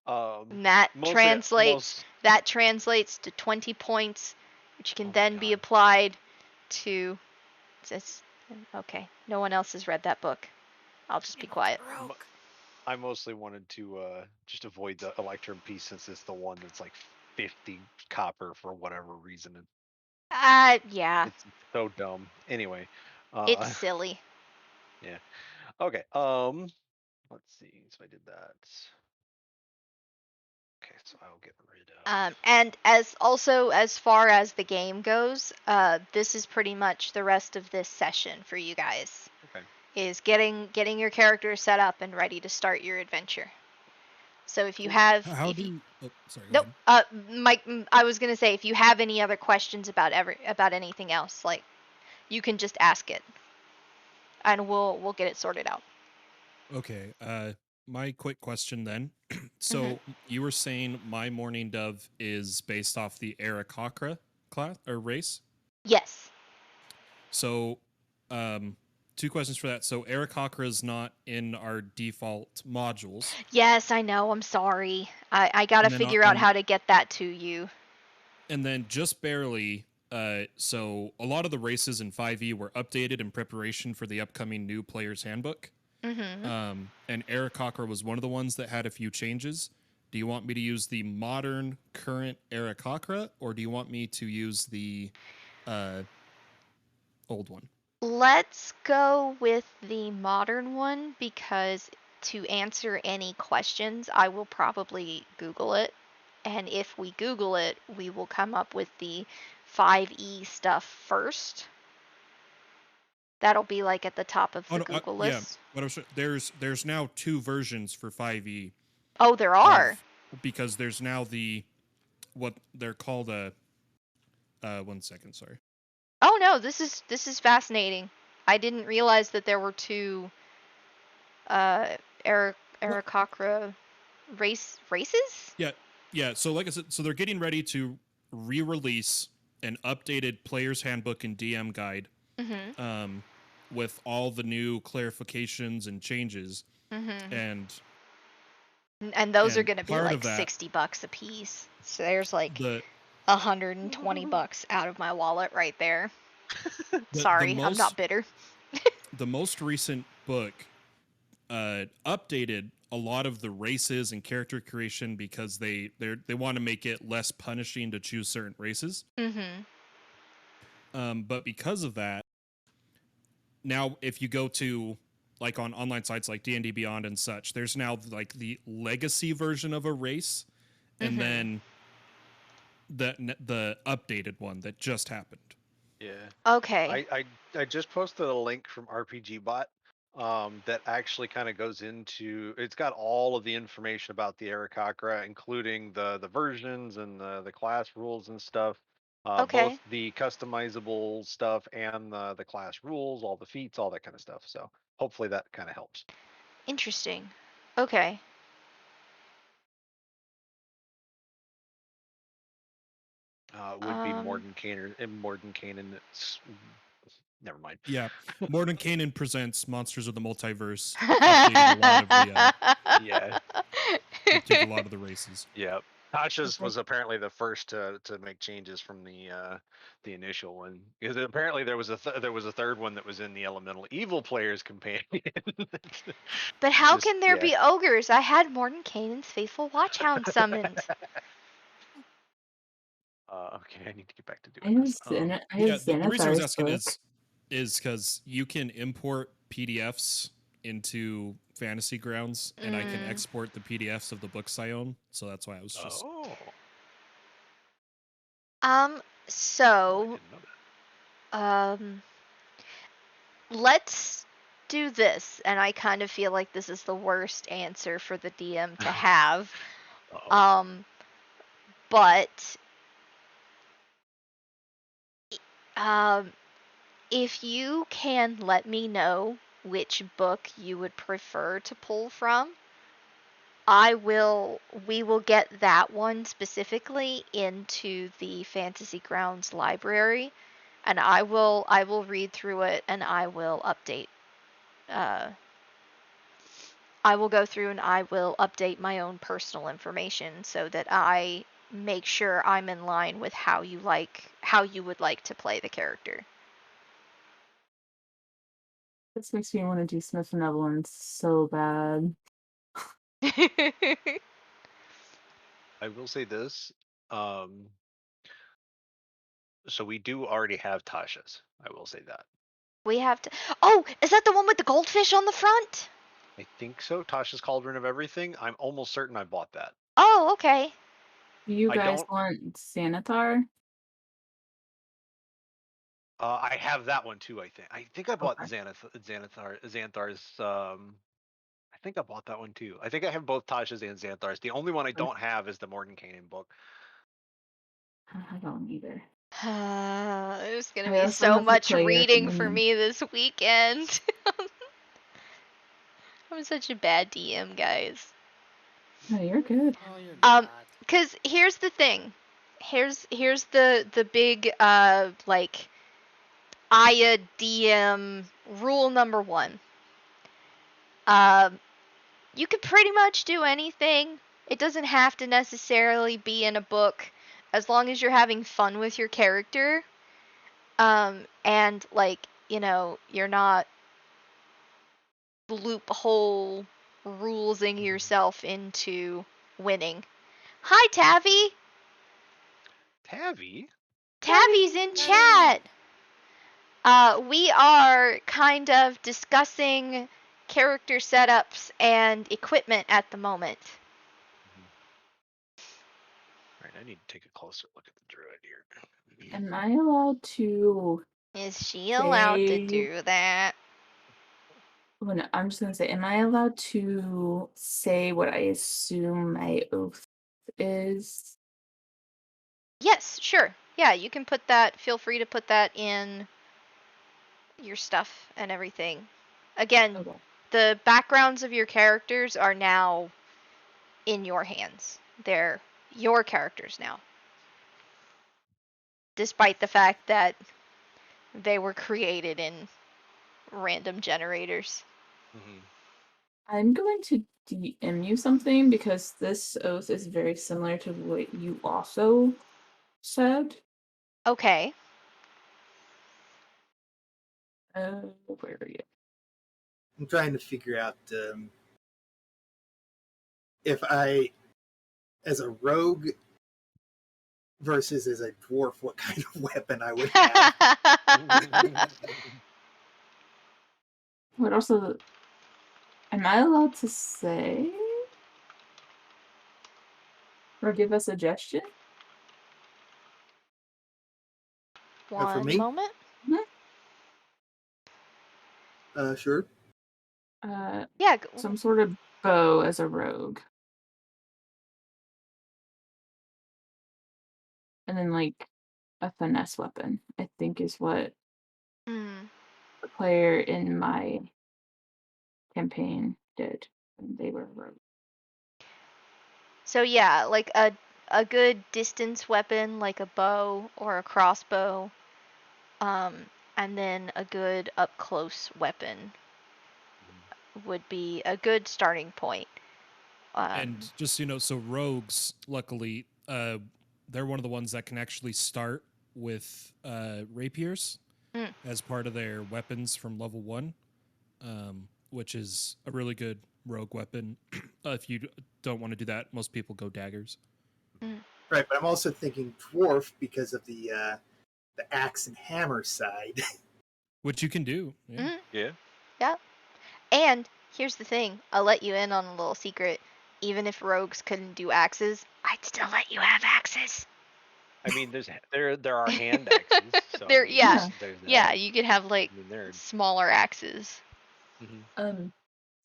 That translates to 20 points, which can then be applied to. Okay, no one else has read that book. I'll just be quiet. I mostly wanted to just avoid the Electrum piece since it's the one that's like 50 copper for whatever reason. Yeah. It's so dumb. Anyway. It's silly. Yeah. Okay. let's see. So I did that. Okay, so I'll get rid of. And as far as the game goes, this is pretty much the rest of this session for you guys. Okay. Is getting your character set up and ready to start your adventure. So if you have, How do you? Oh, sorry. Go nope, ahead. Mike, I was gonna say if you have any other questions about anything else, like you can just ask it, and we'll get it sorted out. Okay. My quick question then. So you were saying my morning dove is based off the Aarakocra class or race? Yes. So, two questions for that. So Aarakocra is not in our default modules. Yes, I know. I'm sorry. I gotta And then figure out how to get that to you. And then just barely, so a lot of the races in 5e were updated in preparation for the upcoming new player's handbook. And Aarakocra was one of the ones that had a few changes. Do you want me to use the modern current Aarakocra, or do you want me to use the old one? Let's go with the modern one because to answer any questions, I will probably Google it. And if we Google it, we will come up with the 5e stuff first. That'll be like at the top of the Google list. Yeah, there's now 2 versions for 5e. Oh, there are. Because there's now what they're called 1 second, sorry. Oh no, this is fascinating. I didn't realize that there were 2 Aarakocra races? Yeah. So like I said, so they're getting ready to re-release an updated player's handbook and DM guide, with all the new clarifications and changes, and those are going to be part like of that, $60 a piece. So there's like the $120 out of my wallet right there. the Sorry, I'm not bitter. The most recent book updated a lot of the races and character creation because they want to make it less punishing to choose certain races. But because of that, now if you go to like on online sites like D&D Beyond and such, there's now like the legacy version of a race, and then the updated one that just happened. Yeah. Okay. I just posted a link from RPG Bot that actually kind of goes into. It's got all of the information about the Aarakocra, including the versions and the class rules and stuff. Okay. Both the customizable stuff and the class rules, all the feats, all that kind of stuff. So hopefully that kind of helps. Interesting. Okay. Would be Mordenkainen. It's never mind. Yeah, Mordenkainen presents Monsters of the Multiverse, updated a lot of the Yeah. updated a lot of the races. Yeah. Tasha's was apparently the first to make changes from the initial one, because apparently there was a third one that was in the Elemental Evil Player's Companion. But how can there be ogres? I had Mordenkainen's faithful watchhound summoned. Okay, I need to get back to doing this. The reason I was asking is because you can import PDFs into Fantasy Grounds, and I can export the PDFs of the books I own. So that's why I was just. So, let's do this, and I kind of feel like this is the worst answer for the DM to have. But if you can let me know which book you would prefer to pull from, we will get that one specifically into the Fantasy Grounds library, and I will read through it, and I will update. I will go through and I will update my own personal information so that I make sure I'm in line with how you would like to play the character. This makes me want to do Smith and Evelyn so bad. I will say this. So we do already have Tasha's. I will say that. We have to. Oh, is that the one with the goldfish on the front? I think so. Tasha's Cauldron of Everything. I'm almost certain I bought that. Oh, okay. Do you I guys don't- want Xanathar? I have that one too. I think I bought Okay. Xanthar's. I think I bought that one too. I think I have both Tasha's and Xanthar's. The only one I don't have is the Mordenkainen book. I don't either. There's gonna I be also so have to much play reading for Minion. me this weekend. I'm such a bad DM, guys. No, you're good. Oh, you're Um, not. Cause here's the thing. Here's the big like Aya DM rule number 1. You can pretty much do anything. It doesn't have to necessarily be in a book, as long as you're having fun with your character. And like, you know, you're not loophole rulesing yourself into winning. Hi, Tavi. Tavi? Tavi's in chat. We are kind of discussing character setups and equipment at the moment. All right, I need to take a closer look at the druid here. Am I allowed to Is she allowed to say do that? well, no, I'm just gonna say, am I allowed to say what I assume my oath is? Yes, sure. Yeah, you can put that, feel free to put that in your stuff and everything. Again, Okay. the backgrounds of your characters are now in your hands. They're your characters now. Despite the fact that they were created in random generators. Mm-hmm. I'm going to DM you something because this oath is very similar to what you also said. Okay. Where are you? I'm trying to figure out if I, as a rogue versus as a dwarf, what kind of weapon I would have. What also am I allowed to say or give a suggestion? For One me? moment. Sure. Yeah. Some sort of bow as a rogue. And then like a finesse weapon, I think is what Mm. the player in my campaign did when they were rogue. So yeah, like a good distance weapon like a bow or a crossbow. And then a good up close weapon would be a good starting point. And just so you know, so rogues, luckily, they're one of the ones that can actually start with rapiers as part of their weapons from level 1, which is a really good rogue weapon. If you don't want to do that, most people go daggers. Right, but I'm also thinking dwarf because of the axe and hammer side. Which you can do. Yeah. Yeah. Yeah. And here's the thing, I'll let you in on a little secret. Even if rogues couldn't do axes, I'd still let you have axes. I mean, there are hand axes. So There, I mean, yeah, there's yeah, that. you could have like I mean, they're. smaller axes. Mm-hmm.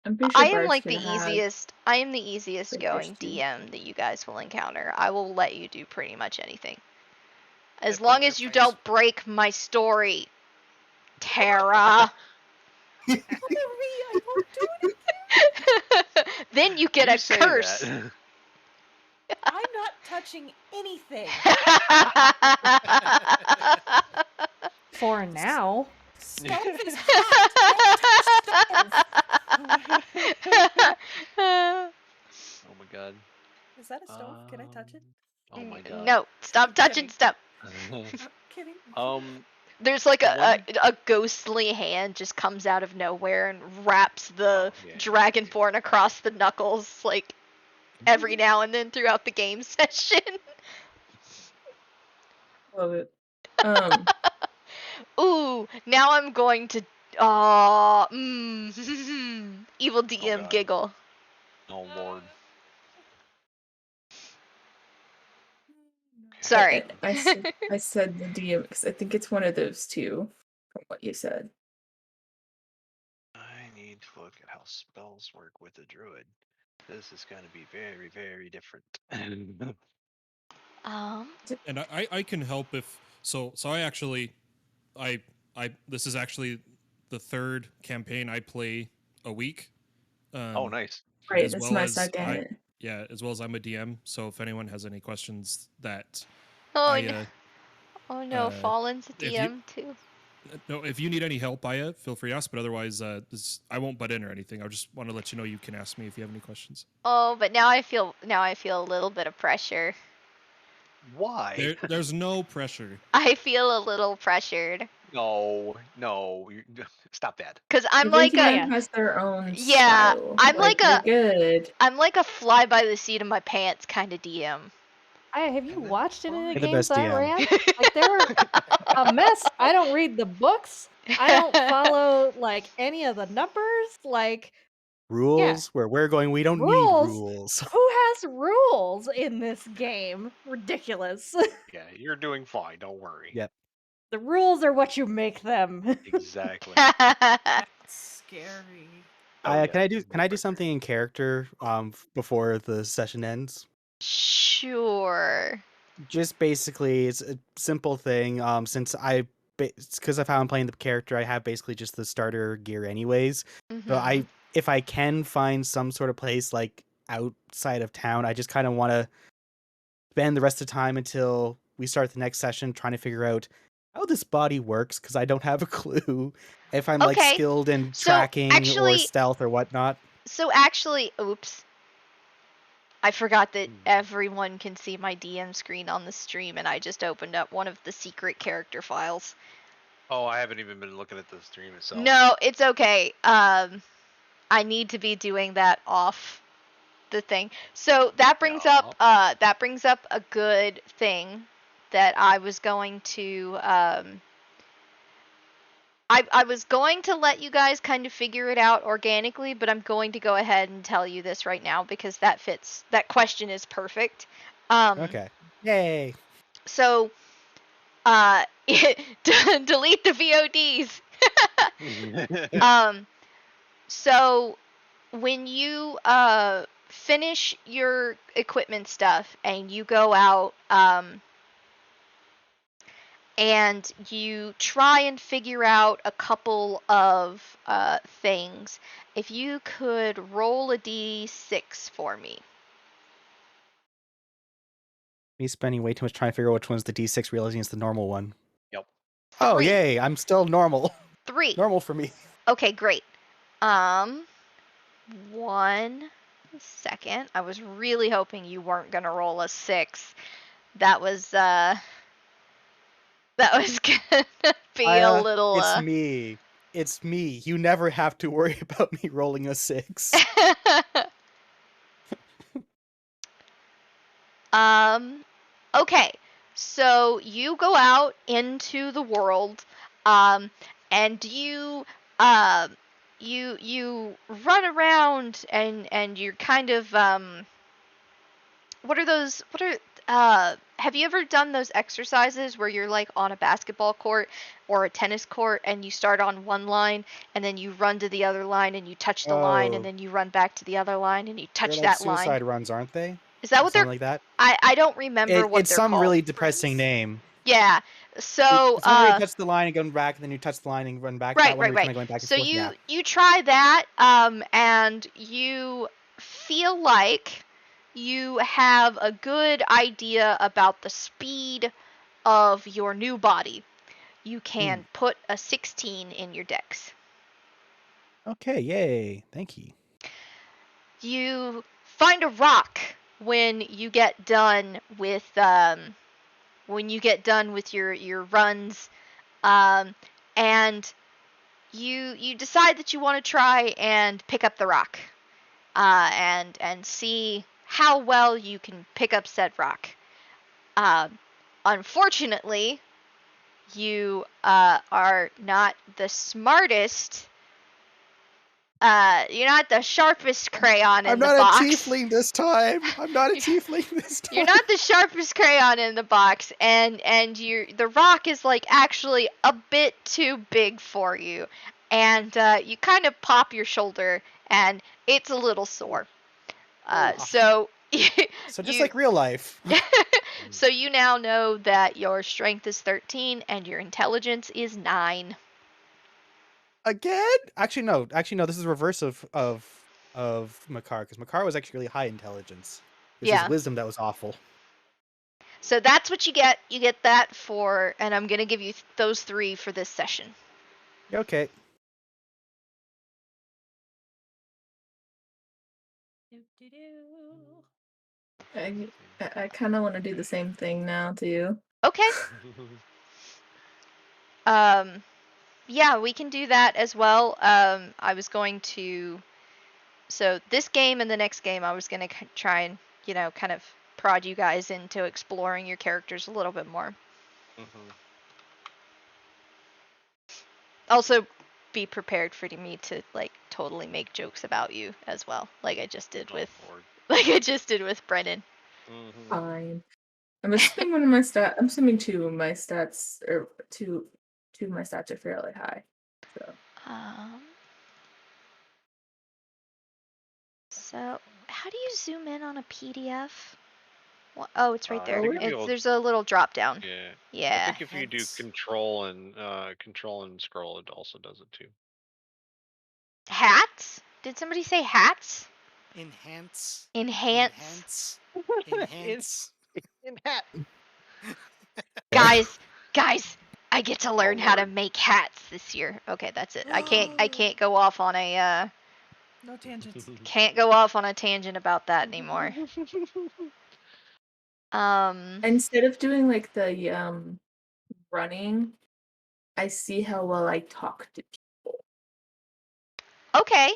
I'm pretty sure I am bards like can the have easiest. I am the easiest rapiers going too. DM that you guys will encounter. I will let you do pretty much anything, as I've long never as you played don't break my story, Tara. Hurry, I won't do it. Then you get You a say curse. that. I'm not touching anything. For now. Stove is hot. Don't touch stove. Oh my god. Is that a stove? Can I touch it? Oh my god. No, stop I'm touching kidding. stuff. I'm kidding. There's like One- a ghostly hand just comes out of nowhere and wraps the dragonborn across the knuckles like every now and then throughout the game session. Love it. Ooh, now I'm going to Oh, evil Oh, DM God. giggle. Oh, Lord. Sorry. I said the DM because I think it's one of those two from what you said. I need to look at how spells work with a druid. This is going to be very, very different. And I can help if so. So I actually, I this is actually the third campaign I play a week. Oh, nice. Right, As that's well my as second. as well as I'm a DM. So if anyone has any questions that Oh, I no. Oh no, Fallen's a if you DM too. no, if you need any help, Aya, feel free to ask. But otherwise, I won't butt in or anything. I just want to let you know you can ask me if you have any questions. Oh, but now I feel a little bit of pressure. Why? There's no pressure. I feel a little pressured. No. Stop that. Cause I'm Every like a DM has their own yeah, style. I'm Like, like you're a good. I'm like a fly by the seat of my pants kind of DM. Have you watched any of the You're the games best I DM. ran? Like they were a mess. I don't read the books. I don't follow like any of the numbers. Like Rules where we're going, we don't need rules. rules. Who has rules in this game? Ridiculous. Yeah, you're doing fine. Don't worry. Yep. The rules are what you make them. Exactly. That's scary. Oh, yeah, Can I this do is much better. something in character before the session ends? Sure. Just basically, it's a simple thing. Since because of how I'm playing the character, I have basically just the starter gear anyways. So Mhm. if I can find some sort of place like outside of town, I just kind of want to spend the rest of the time until we start the next session trying to figure out how this body works, because I don't have a clue if I'm like Okay. skilled in So tracking or actually, stealth or whatnot. oops. I forgot that everyone can see my DM screen on the stream, and I just opened up one of the secret character files. Oh, I haven't even been looking at the stream itself. No, it's okay. I need to be doing that off the thing. So that brings up a good thing that I was going to I was going to let you guys kind of figure it out organically, but I'm going to go ahead and tell you this right now because that question is perfect. Okay. Yay. So delete the VODs. So when you finish your equipment stuff and you go out and you try and figure out a couple of things, if you could roll a d6 for me. Me spending way too much trying to figure out which one's the D6, realizing it's the normal one. Yep. Oh, 3. yay! I'm still normal. 3. Normal for me. Okay, great. 1 second. I was really hoping you weren't gonna roll a 6. That was gonna be a little It's me. It's me. You never have to worry about me rolling a 6. Okay, so you go out into the world, and you you run around and you're kind of what are those? What are have you ever done those exercises where you're like on a basketball court or a tennis court and you start on one line and then you run to the other line and you touch the line and Oh, then you run back to the other line and you they're touch like that line? suicide runs, aren't they? Is that what they're? Something like that. I don't remember what It's they're some called. really depressing name. Yeah. So It's whenever you touch the line and go back, and then you touch the line and run back. That one where you're kind of going back and So forth. Yeah. you try that, and you feel like you have a good idea about the speed of your new body. You can put a 16 in your dex. Okay, yay. Thank you. You find a rock when you get done with your runs, and you decide that you want to try and pick up the rock, and see how well you can pick up said rock. Unfortunately, you are not the smartest. You're not the sharpest crayon in I'm the not box. a tiefling this time. I'm not a tiefling this time. You're not the sharpest crayon in the box, and the rock is like actually a bit too big for you, and you kind of pop your shoulder, and it's a little sore. So So just like real life. so you now know that your strength is 13 and your intelligence is 9. Again? Actually, no. This is reverse of Makar, because Makar was actually really high intelligence. It was Yeah. his wisdom that was awful. So that's what you get. You get that for, and I'm gonna give you those 3 for this session. Okay. I kind of want to do the same thing now too. Okay. Yeah, we can do that as well. I was going to, so this game and the next game, I was gonna try and kind of prod you guys into exploring your characters a little bit more. Also, be prepared for me to like totally make jokes about you as well, like I just did with Brennan. Fine. I'm assuming one of my stats. I'm assuming 2 of my stats, or two of my stats are fairly high. So how do you zoom in on a PDF? Oh, it's right there. think There's a little drop down. Yeah. Yeah. I think if you do control and scroll, it also does it too. Hats? Did somebody say hats? Enhance. Enhance. Enhance. In hat. Guys, I get to learn how to make hats this year. Okay, that's it. I can't go off on a No tangents. can't go off on a tangent about that anymore. Instead of doing like the running, I see how well I talk to people. Okay.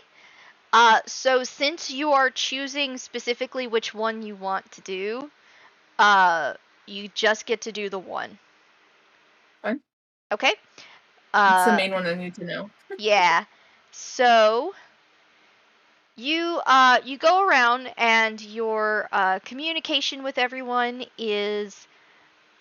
So since you are choosing specifically which one you want to do, you just get to do the one. Fine. Okay. It's the main one I need to know. Yeah. So you go around and your communication with everyone is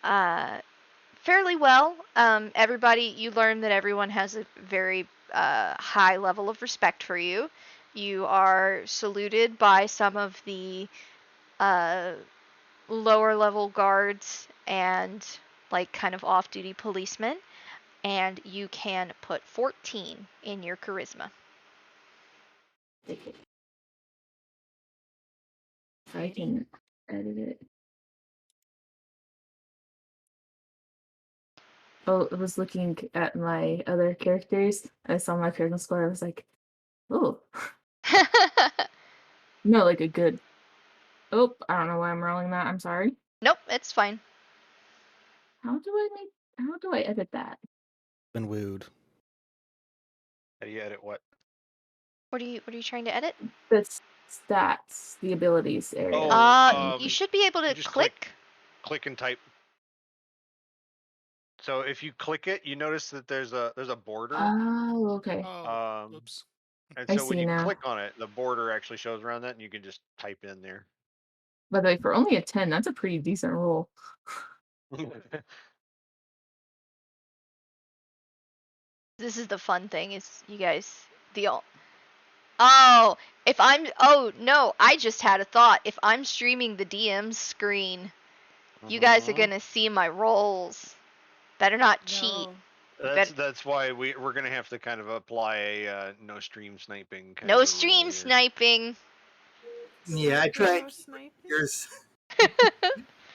fairly well. Everybody, you learn that everyone has a very high level of respect for you. You are saluted by some of the lower level guards and like kind of off-duty policemen, and you can put 14 in your charisma. I can edit it. Oh, I was looking at my other characters. I saw my charisma score. I was like, oh. No, like a good. Oh, I don't know why I'm rolling that. I'm sorry. Nope, it's fine. How do I edit that? Been wooed. How do you edit what? What are you trying to edit? The stats, the abilities area. You should be able to just click. Click and type. So if you click it, you notice that there's a border. Oh, okay. Oops. And I so when see you now. click on it, the border actually shows around that, and you can just type in there. By the way, for only a 10, that's a pretty decent roll. This is the fun thing, is you guys oh, no, I just had a thought. If I'm streaming the DM's screen, you guys are gonna see my rolls. Better not cheat. That's why we're gonna have to kind of apply a no stream sniping. No stream sniping. Yeah, I tried No sniping? yours.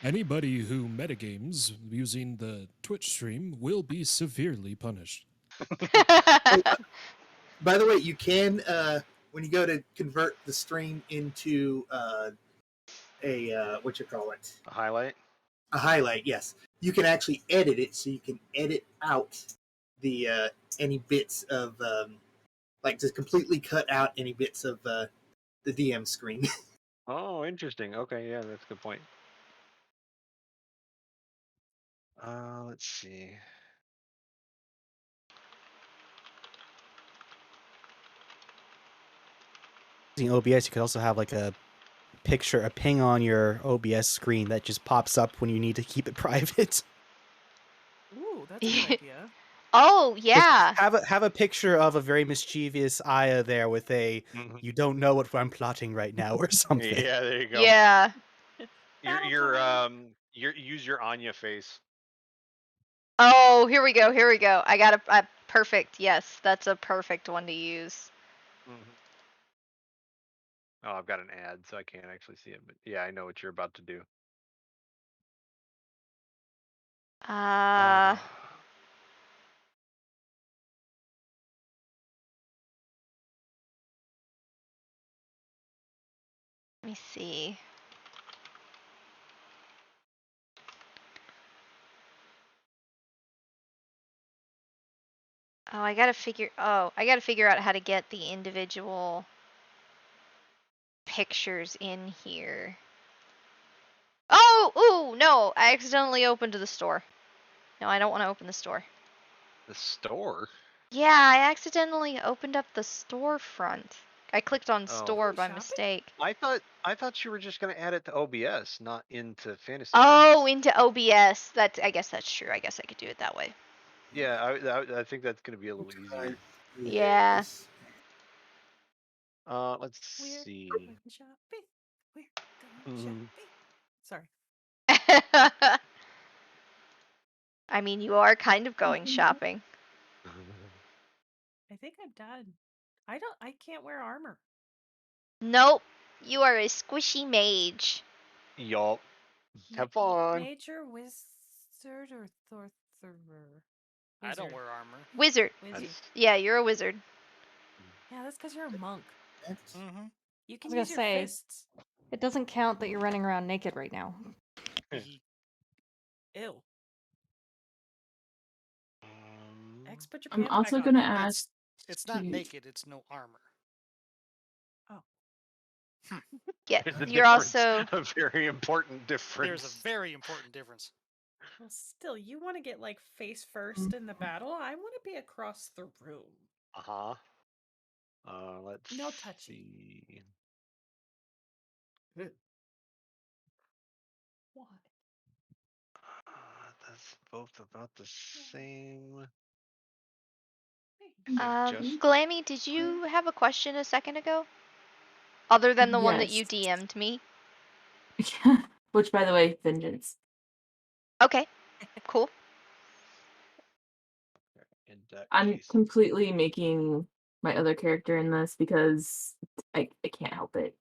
Anybody who metagames using the Twitch stream will be severely punished. By the way, you can when you go to convert the stream into what you call it, A highlight. a highlight. Yes, you can actually edit it, so you can edit out the any bits of like just completely cut out any bits of the DM screen. Oh, interesting. Okay, yeah, that's a good point. Let's see. using OBS, you could also have like a ping on your OBS screen that just pops up when you need to keep it private. Ooh, that's a good idea. Oh, yeah. Have a picture of a very mischievous Aya there with a Mhm. "you don't know what I'm plotting right now" or something. Yeah, there you go. Yeah. Use your Anya face. Oh, here we go. Here we go. I got a perfect. Yes, that's a perfect one to use. Mm-hmm. Oh, I've got an ad, so I can't actually see it. But yeah, I know what you're about to do. Let me see. Oh, I gotta figure out how to get the individual pictures in here. Oh, ooh, no, I accidentally opened the store. No, I don't want to open the store. The store? Yeah, I accidentally opened up the storefront. I clicked on Oh. store by Shopping? mistake. I thought you were just gonna add it to OBS, not into Fantasy Oh, Grounds. into OBS. I guess that's true. I guess I could do it that way. Yeah, I think that's gonna be a little easier. Yeah. Let's We're see. going shopping. We're going shopping. Sorry. I mean, you are kind of going shopping. I think I'm done. I can't wear armor. Nope. You are a squishy mage. Yup. Have fun. Mage or wizard or sorcerer? I don't Wizard. wear armor. Wizard. Wizard. Yeah, you're a wizard. Yeah, that's because you're a monk. Mm-hmm. You can I was use your gonna say- fists. It doesn't count that you're running around naked right now. Ew. X, put your I'm pants also back on. gonna ask. It's not to- naked, it's no armor. Yeah, There's a you're difference, also. a very important difference. There's a very important difference. Well, still, you want to get like face first in the battle. I want to be across the room. Uh-huh. Let's No touching. see. What? That's both about the same. If just Glammy, did you have a question a second ago? Other than the one that you Yes. DM'd me? Which, by the way, vengeance. Okay, cool. in that I'm case, completely making my other character in this because I can't help it.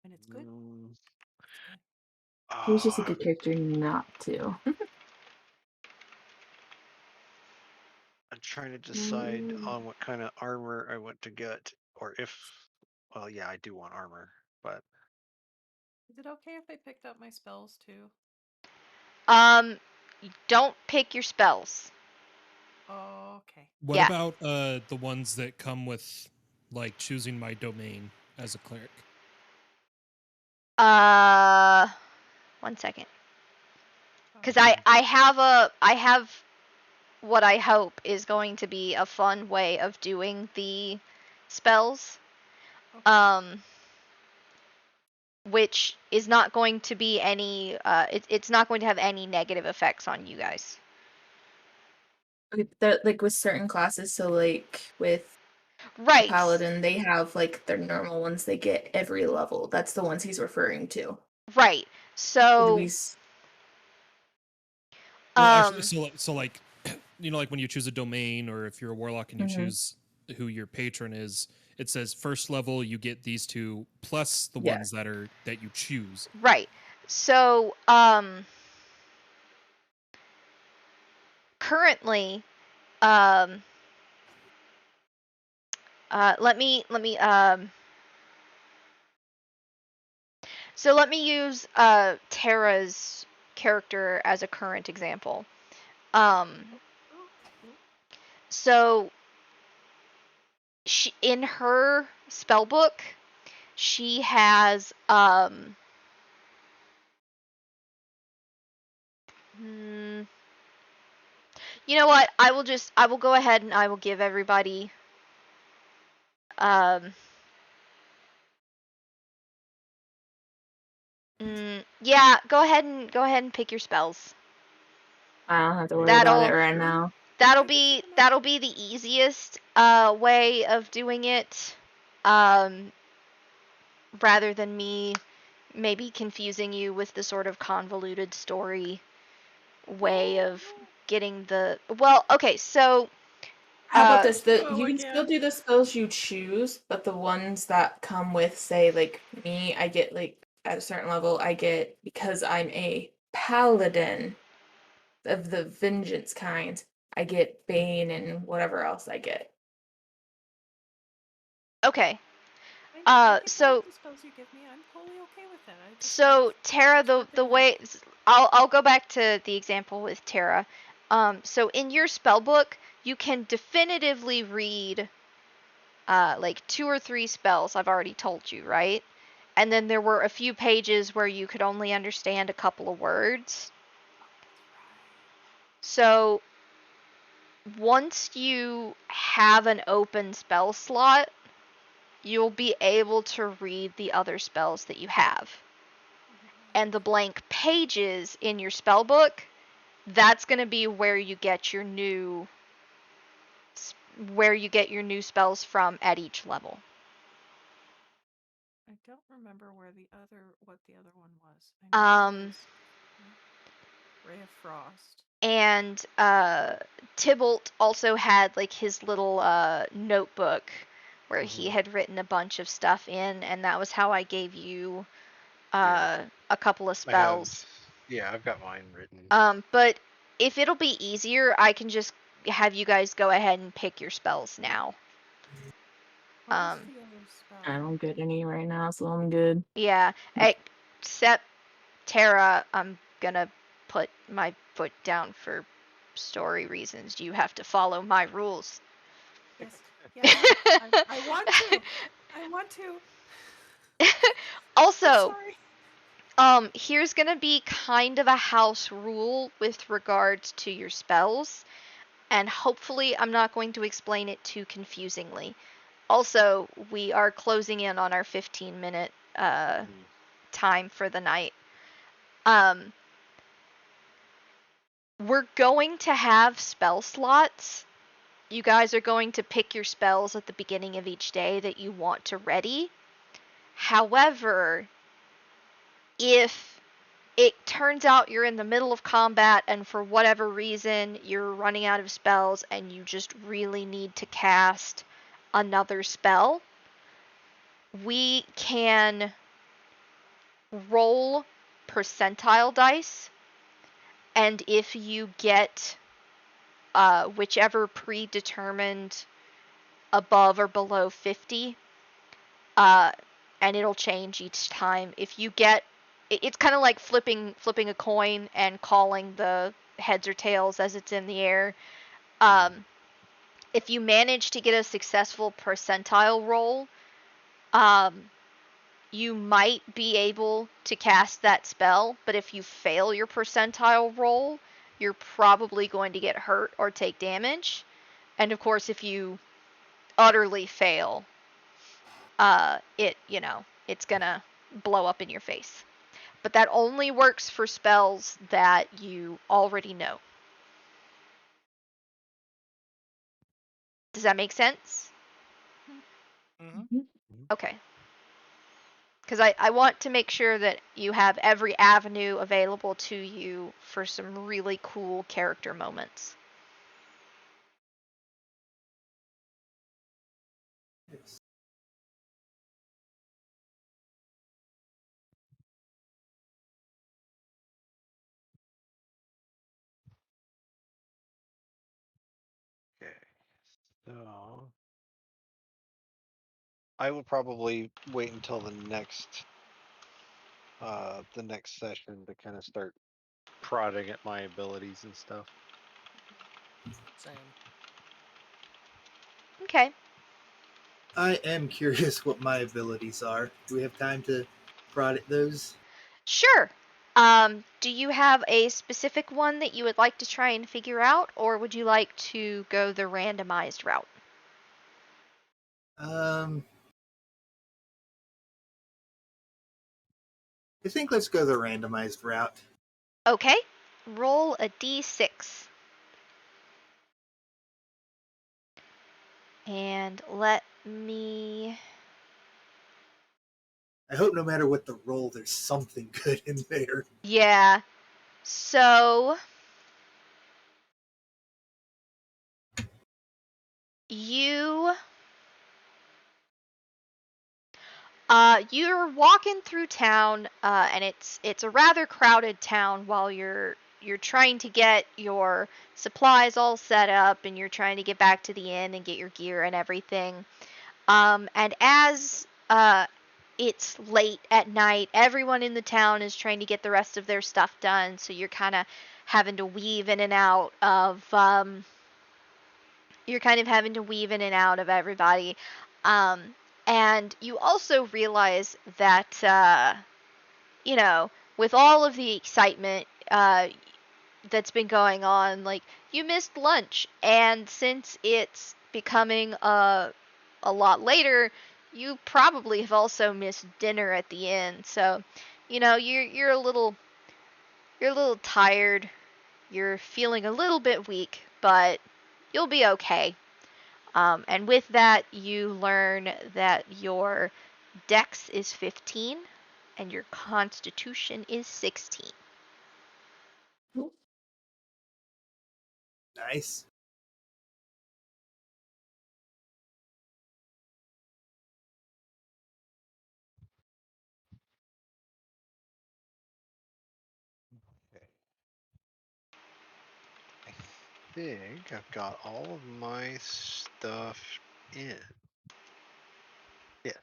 And it's good. He was just a ah, good character not to. I'm trying to decide on what kind of armor I want to get, or if. Well, yeah, I do want armor, but Is it okay if I picked up my spells too? You don't pick your spells. Okay. What Yeah. about the ones that come with like choosing my domain as a cleric? 1 second. Because I have what I hope is going to be a fun way of doing the spells. Which is not going to be any it's not going to have any negative effects on you guys. Okay, like with certain classes, so like with Right. Paladin, they have like their normal ones they get every level. That's the ones he's referring to. Right. So Well, actually, so like, you know, like when you choose a domain, or if you're a warlock and you choose who your patron is, it says first level you get these two plus the ones that you choose. Right. So currently let me so let me use Tara's character as a current example. So she, in her spell book, she has You know what? I will go ahead and I will give everybody yeah, go ahead and pick your spells. I don't have to worry about it right now. That'll be the easiest way of doing it. Rather than me maybe confusing you with the sort of convoluted story way of getting the okay, so how about this? You Oh, can still again. do the spells you choose, but the ones that come with, say, like me, I get like at a certain level, I get, because I'm a paladin of the vengeance kind, I get Bane and whatever else I get. okay. I can So the spells you give me. I'm totally okay with that. so Tara, the way I'll go back to the example with Tara. So in your spell book, you can definitively read like 2 or 3 spells. I've already told you, right? And then there were a few pages where you could only understand a couple of words. So once you have an open spell slot, you'll be able to read the other spells that you have. And the blank pages in your spell book, that's going to be where you get your new spells from at each level. I don't remember what the other one was. I know it was Ray of Frost. And Tybalt also had like his little notebook where he had written a bunch of stuff in, and that was how I gave you a couple of spells. I've got mine written. But if it'll be easier, I can just have you guys go ahead and pick your spells now. What was the other spell? I don't get any right now, so I'm good. Yeah, except Tara, I'm gonna put my foot down for story reasons. You have to follow my rules. Yes, I want to. I want to. Also, sorry. Here's gonna be kind of a house rule with regards to your spells, and hopefully I'm not going to explain it too confusingly. Also, we are closing in on our 15-minute time for the night. We're going to have spell slots. You guys are going to pick your spells at the beginning of each day that you want to ready. However, if it turns out you're in the middle of combat and for whatever reason you're running out of spells and you just really need to cast another spell, we can roll percentile dice, and if you get whichever predetermined above or below 50, and it'll change each time. If you get, it's kind of like flipping a coin and calling the heads or tails as it's in the air. If you manage to get a successful percentile roll, you might be able to cast that spell, but if you fail your percentile roll, you're probably going to get hurt or take damage. And of course, if you utterly fail, it's gonna blow up in your face. But that only works for spells that you already know. Does that make sense? Okay. Because I want to make sure that you have every avenue available to you for some really cool character moments. Yes. Okay. So I will probably wait until the next session to kind of start prodding at my abilities and stuff. Same. Okay. I am curious what my abilities are. Do we have time to prod at those? Sure. Do you have a specific one that you would like to try and figure out, or would you like to go the randomized route? I think let's go the randomized route. Okay. Roll a d6. And let me... I hope no matter what the roll, there's something good in there. Yeah. So... You're walking through town, and it's a rather crowded town while you're trying to get your supplies all set up, and you're trying to get back to the inn and get your gear and everything. And as it's late at night, everyone in the town is trying to get the rest of their stuff done, so you're kind of having to weave in and out of everybody. And you also realize that, with all of the excitement that's been going on, like, you missed lunch. And since it's becoming a lot later, you probably have also missed dinner at the inn. So, you're a little tired. You're feeling a little bit weak, but you'll be okay. And with that, you learn that your Dex is 15 and your Constitution is 16. Nice. Okay. I think I've got all of my stuff in. Yeah.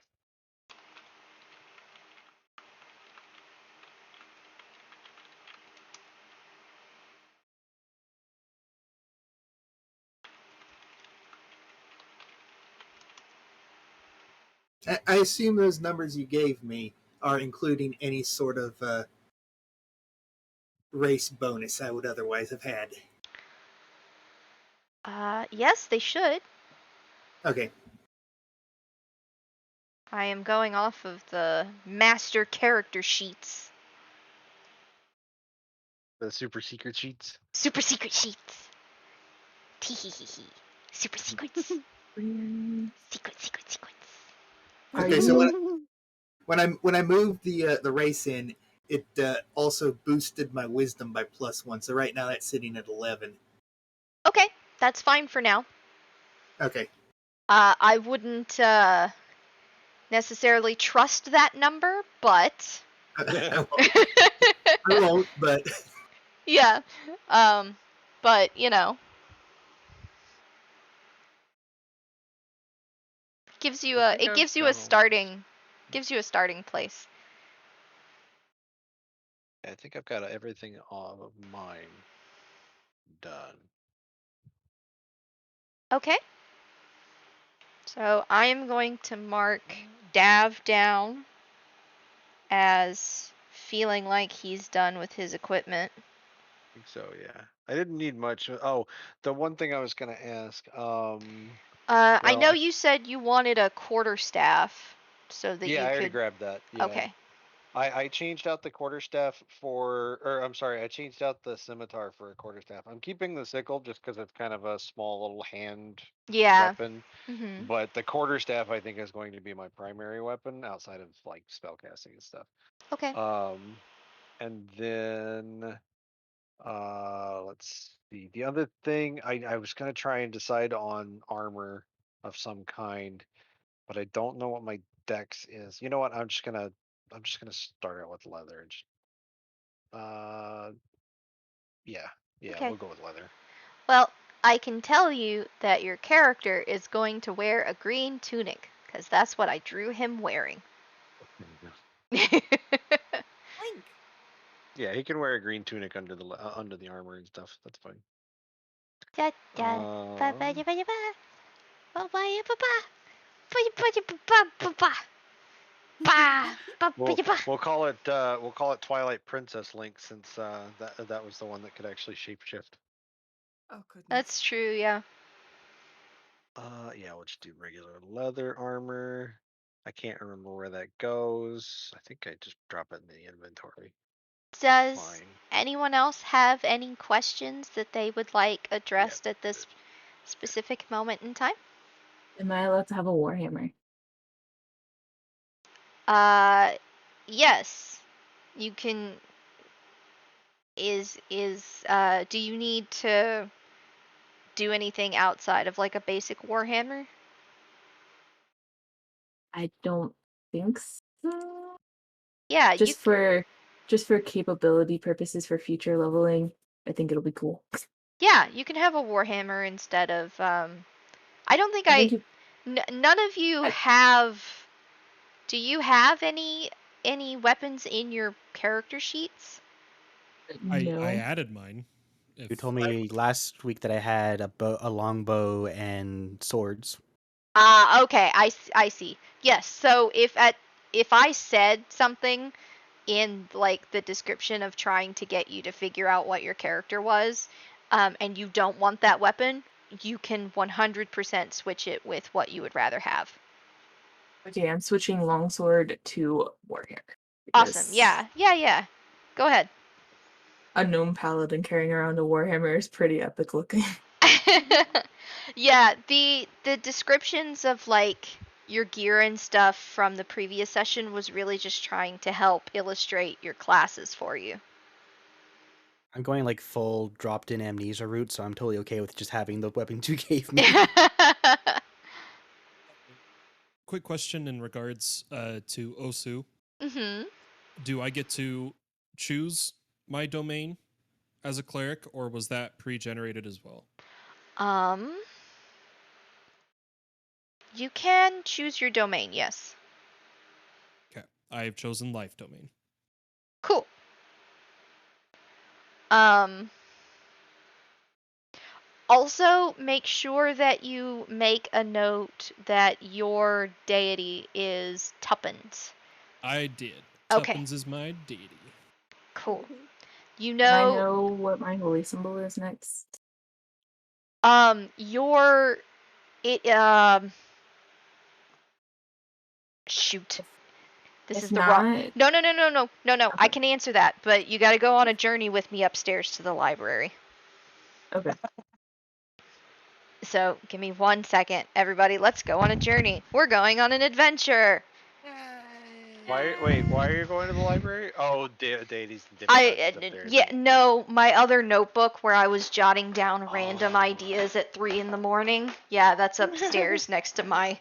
I assume those numbers you gave me are including any sort of race bonus I would otherwise have had. Yes, they should. Okay. I am going off of the master character sheets. The super secret sheets. Super secret sheets. Teeheehee. Super secrets. Secrets. Okay, so when I moved the race in, it also boosted my wisdom by +1. So right now that's sitting at 11. Okay, that's fine for now. Okay. I wouldn't necessarily trust that number, but I won't, but yeah. But gives you I a think it I've gives you got a all starting place. I think I've got everything of mine done. Okay. So I am going to mark Dav down as feeling like he's done with his equipment. I think so, yeah. I didn't need much. Oh, the one thing I was gonna ask. I know Well, you said you wanted a quarterstaff so that yeah, you I already could. grabbed that. Yeah. Okay. I changed out the quarterstaff or I'm sorry, I changed out the scimitar for a quarterstaff. I'm keeping the sickle just because it's kind of a small little hand Yeah. weapon, Mhm. but the quarterstaff I think is going to be my primary weapon outside of like spellcasting and stuff. Okay. And then let's see. The other thing I was gonna try and decide on armor of some kind, but I don't know what my dex is. You know what? I'm just gonna start out with leather. Uh, yeah, yeah, Okay. we'll go with leather. Well, I can tell you that your character is going to wear a green tunic because that's what I drew him wearing. Link. Yeah, he can wear a green tunic under the armor and stuff. That's fine. Da, da, ba, ba, Um, da, ba, da, ba. Ba, ba, ya, ba, ba. Ba, ya, ba, ya, ba, ba, ba, ba. Ba, ba, ba, We'll ya, ba. we'll call it Twilight Princess Link since that was the one that could actually shapeshift. Oh goodness. That's true, yeah. Yeah, we'll just do regular leather armor. I can't remember where that goes. I think I just drop it in the inventory. Does Fine. anyone else have any questions that they would like addressed at this specific moment in time? Am I allowed to have a warhammer? Yes. You can. Do you need to do anything outside of like a basic warhammer? I don't think so. Yeah, you. Just for capability purposes for future leveling, I think it'll be cool. Yeah, you can have a warhammer instead of. I don't think I think you none of you I- have. Do you have any weapons in your character sheets? I no. added mine. You told me last week that I had a longbow and swords. Okay, I see. Yes, so if I said something in like the description of trying to get you to figure out what your character was, and you don't want that weapon, you can 100% switch it with what you would rather have. Okay, I'm switching longsword to warhammer. Awesome. because Yeah. Go ahead. A gnome paladin carrying around a warhammer is pretty epic looking. Yeah, the descriptions of like your gear and stuff from the previous session was really just trying to help illustrate your classes for you. I'm going like full dropped in amnesia route, so I'm totally okay with just having the weapons you gave me. Quick question in regards to Osu. Mhm. Do I get to choose my domain as a cleric, or was that pre-generated as well? Um you can choose your domain, yes. Okay, I've chosen life domain. Cool. Um Also, make sure that you make a note that your deity is Tuppence. I did. Okay, Tuppence is my deity. cool. You Can I know, know what my holy symbol is next? your it shoot. This If is the wrong. not, No. I okay. can answer that, but you got to go on a journey with me upstairs to the library. Okay. So, give me 1 second. Everybody, let's go on a journey. We're going on an adventure. Why are you going to the library? Oh, deities and demigods up there. Yeah, no, my other notebook where I was jotting down random ideas at 3 in the morning. Yeah, that's upstairs next to my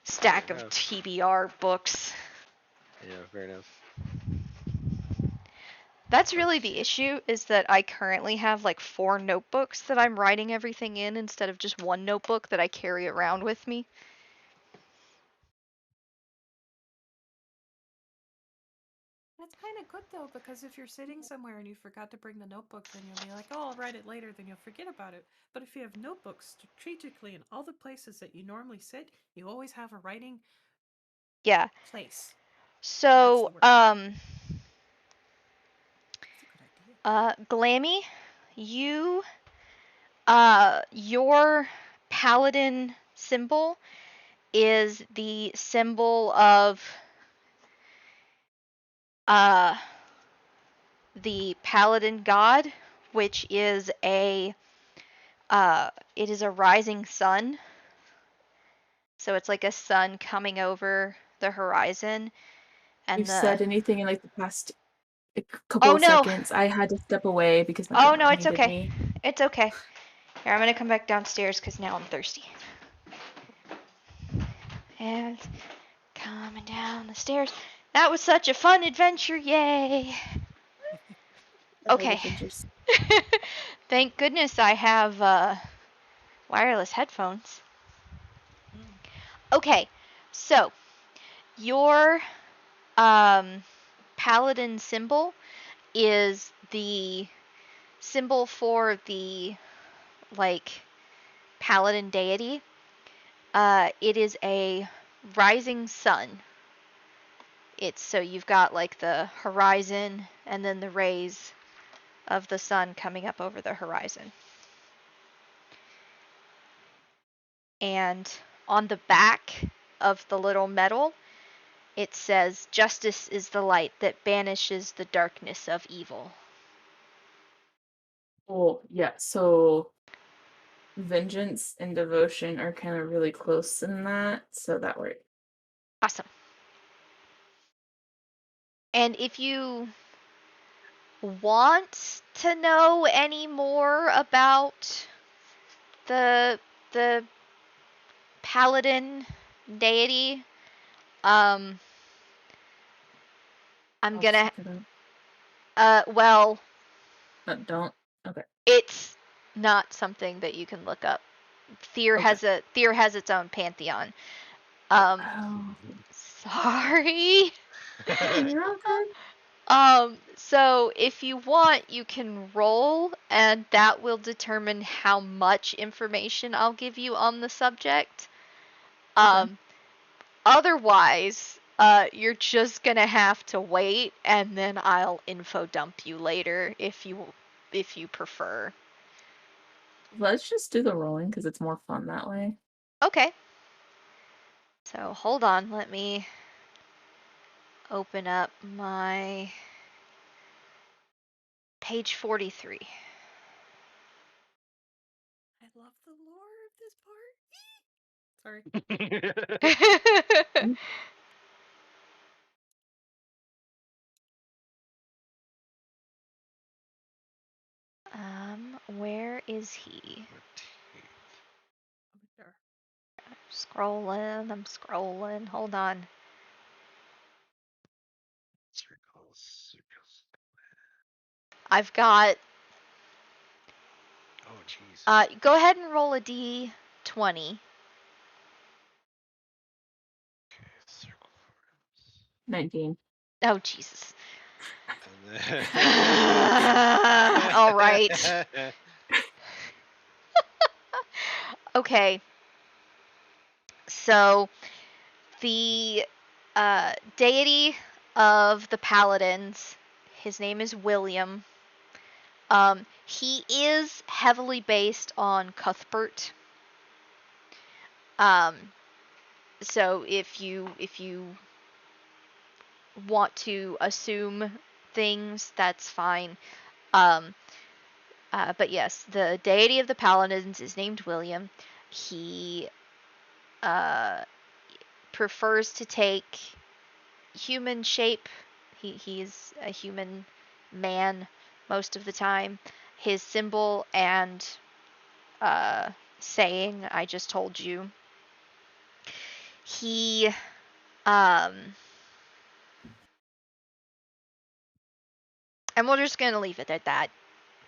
stack of TBR books. Yeah, fair enough. That's really the issue, is that I currently have like 4 notebooks that I'm writing everything in instead of just one notebook that I carry around with me. That's kind of good though, because if you're sitting somewhere and you forgot to bring the notebook, then you'll be like, "Oh, I'll write it later." Then you'll forget about it. But if you have notebooks strategically in all the places that you normally sit, you always have a writing Yeah. place. So, That's a good idea. Glammy, you, your paladin symbol is the symbol of, the paladin god, which is it is a rising sun. So it's like a sun coming over the horizon, and You've said anything in like the past couple oh of no, seconds. I had to step away because my oh no, grandma it's needed okay, me. it's okay. Here, I'm gonna come back downstairs because now I'm thirsty. And coming down the stairs. That was such a fun adventure, yay! I love Okay. adventures. Thank goodness I have wireless headphones. Okay, so your paladin symbol is the symbol for the like paladin deity. It is a rising sun. It's so you've got like the horizon and then the rays of the sun coming up over the horizon. And on the back of the little medal, it says, "Justice is the light that banishes the darkness of evil." Oh, yeah. So vengeance and devotion are kind of really close in that, so that works. Awesome. And if you want to know any more about the paladin deity, I'm I'll gonna check it out. well, Don't. Okay. it's not something that you can look up. Tyr Okay. has its own pantheon. Oh. Sorry. You're okay. So if you want, you can roll, and that will determine how much information I'll give you on the subject. Okay. Otherwise, you're just gonna have to wait, and then I'll info dump you later if you prefer. Let's just do the rolling because it's more fun that way. Okay. So hold on, let me open up my page 43. I love the lore of this part. Sorry. Where is he? Over there. I'm scrolling. Hold on. Circles. I've got. Oh, jeez. Go ahead and roll a d20. Okay, circle 19. Oh, Jesus. And then... All right. Okay. So, the deity of the paladins, his name is William. He is heavily based on Cuthbert. So if you want to assume things, that's fine. But yes, the deity of the paladins is named William. He prefers to take human shape. He's a human man most of the time. His symbol and saying I just told you. He and we're just gonna leave it at that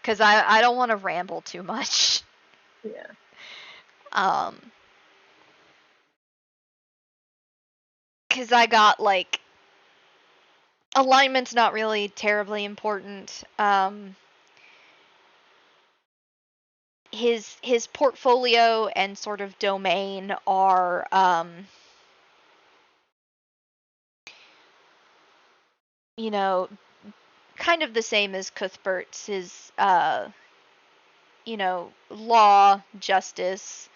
because I don't want to ramble too much. Yeah. Because I got like alignment's not really terribly important. His portfolio and sort of domain are you know, kind of the same as Cuthbert's. His law, justice.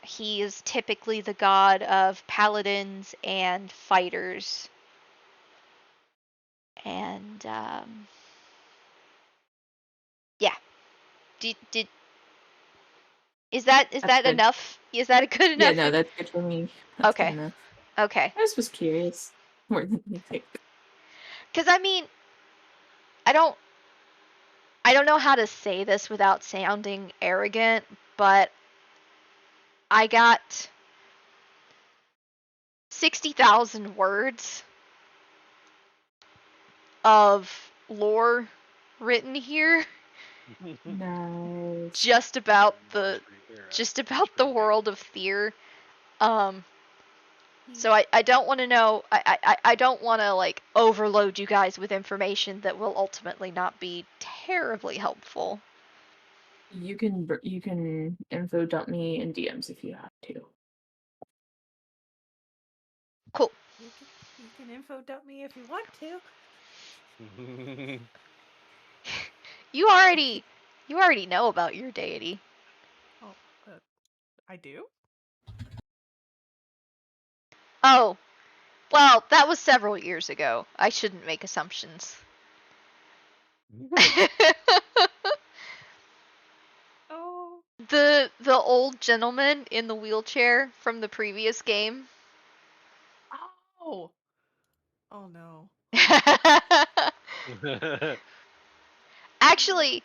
He is typically the god of paladins and fighters. And yeah. Did is that That's good. enough? Is that a good Yeah, enough? no, that's good for me. That's good Okay. enough. Okay. I just was curious more than anything. Because I mean, I don't know how to say this without sounding arrogant, but I got 60,000 words of lore written here Nice. just about the That's pretty world of Tyr. So I don't want to know. I don't want to like overload you guys with information that will ultimately not be terribly helpful. You can info dump me in DMs if you have to. Cool. You can You can info dump me if you want to. You already know about your deity. Oh, I do? Oh, well, that was several years ago. I shouldn't make assumptions. Oh. The old gentleman in the wheelchair from the previous game. Oh. Oh no. Actually,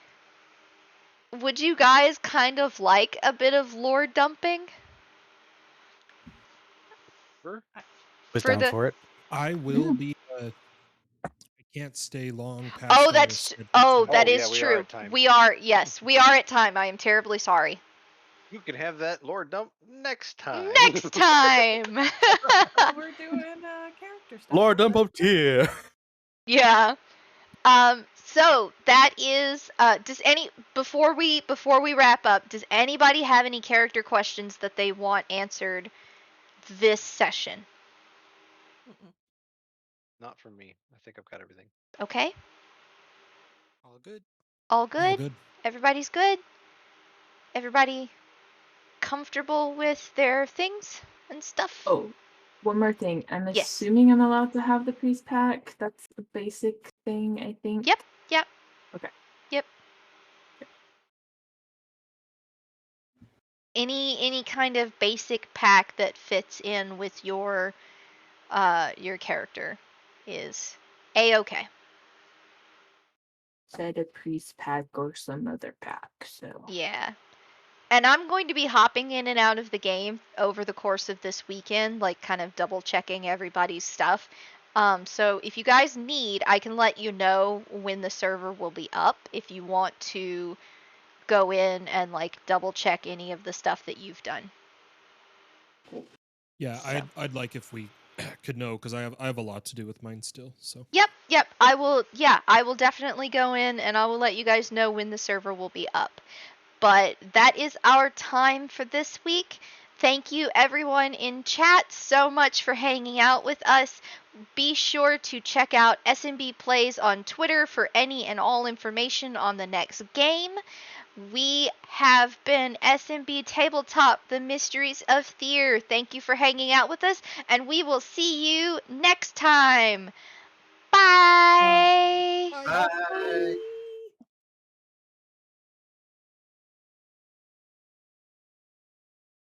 would you guys kind of like a bit of lore dumping? Sure. Was For down the for it. I will be. I can't stay long past Oh, our that's scheduled oh, time. that Oh, yeah, is we are true. at time. We are yes, we are at time. I am terribly sorry. You can have that lore dump next time. Next time. Well, we're doing character stuff. Lord huh? dump up tier. Yeah. So that is does any before we wrap up, does anybody have any character questions that they want answered this session? Mm-mm. Not from me. I think I've got everything. Okay? All good. All good? All good. Everybody's good? Everybody comfortable with their things and stuff? Oh, one more thing. I'm Yes. assuming I'm allowed to have the priest pack. That's the basic thing, I think. Yep. Yep. Okay. Yep. Any kind of basic pack that fits in with your character is a-okay. Said a priest pack or some other pack, so. Yeah. And I'm going to be hopping in and out of the game over the course of this weekend, like kind of double checking everybody's stuff. So if you guys need, I can let you know when the server will be up if you want to go in and like double check any of the stuff that you've done. Yeah, So. I'd like if we could know because I have a lot to do with mine still. So Yep. I will definitely go in and I will let you guys know when the server will be up. But that is our time for this week. Thank you everyone in chat so much for hanging out with us. Be sure to check out SMB Plays on Twitter for any and all information on the next game. We have been SMB Tabletop, the Mysteries of Fear. Thank you for hanging out with us, and we will see you next time. Bye! Bye. Bye.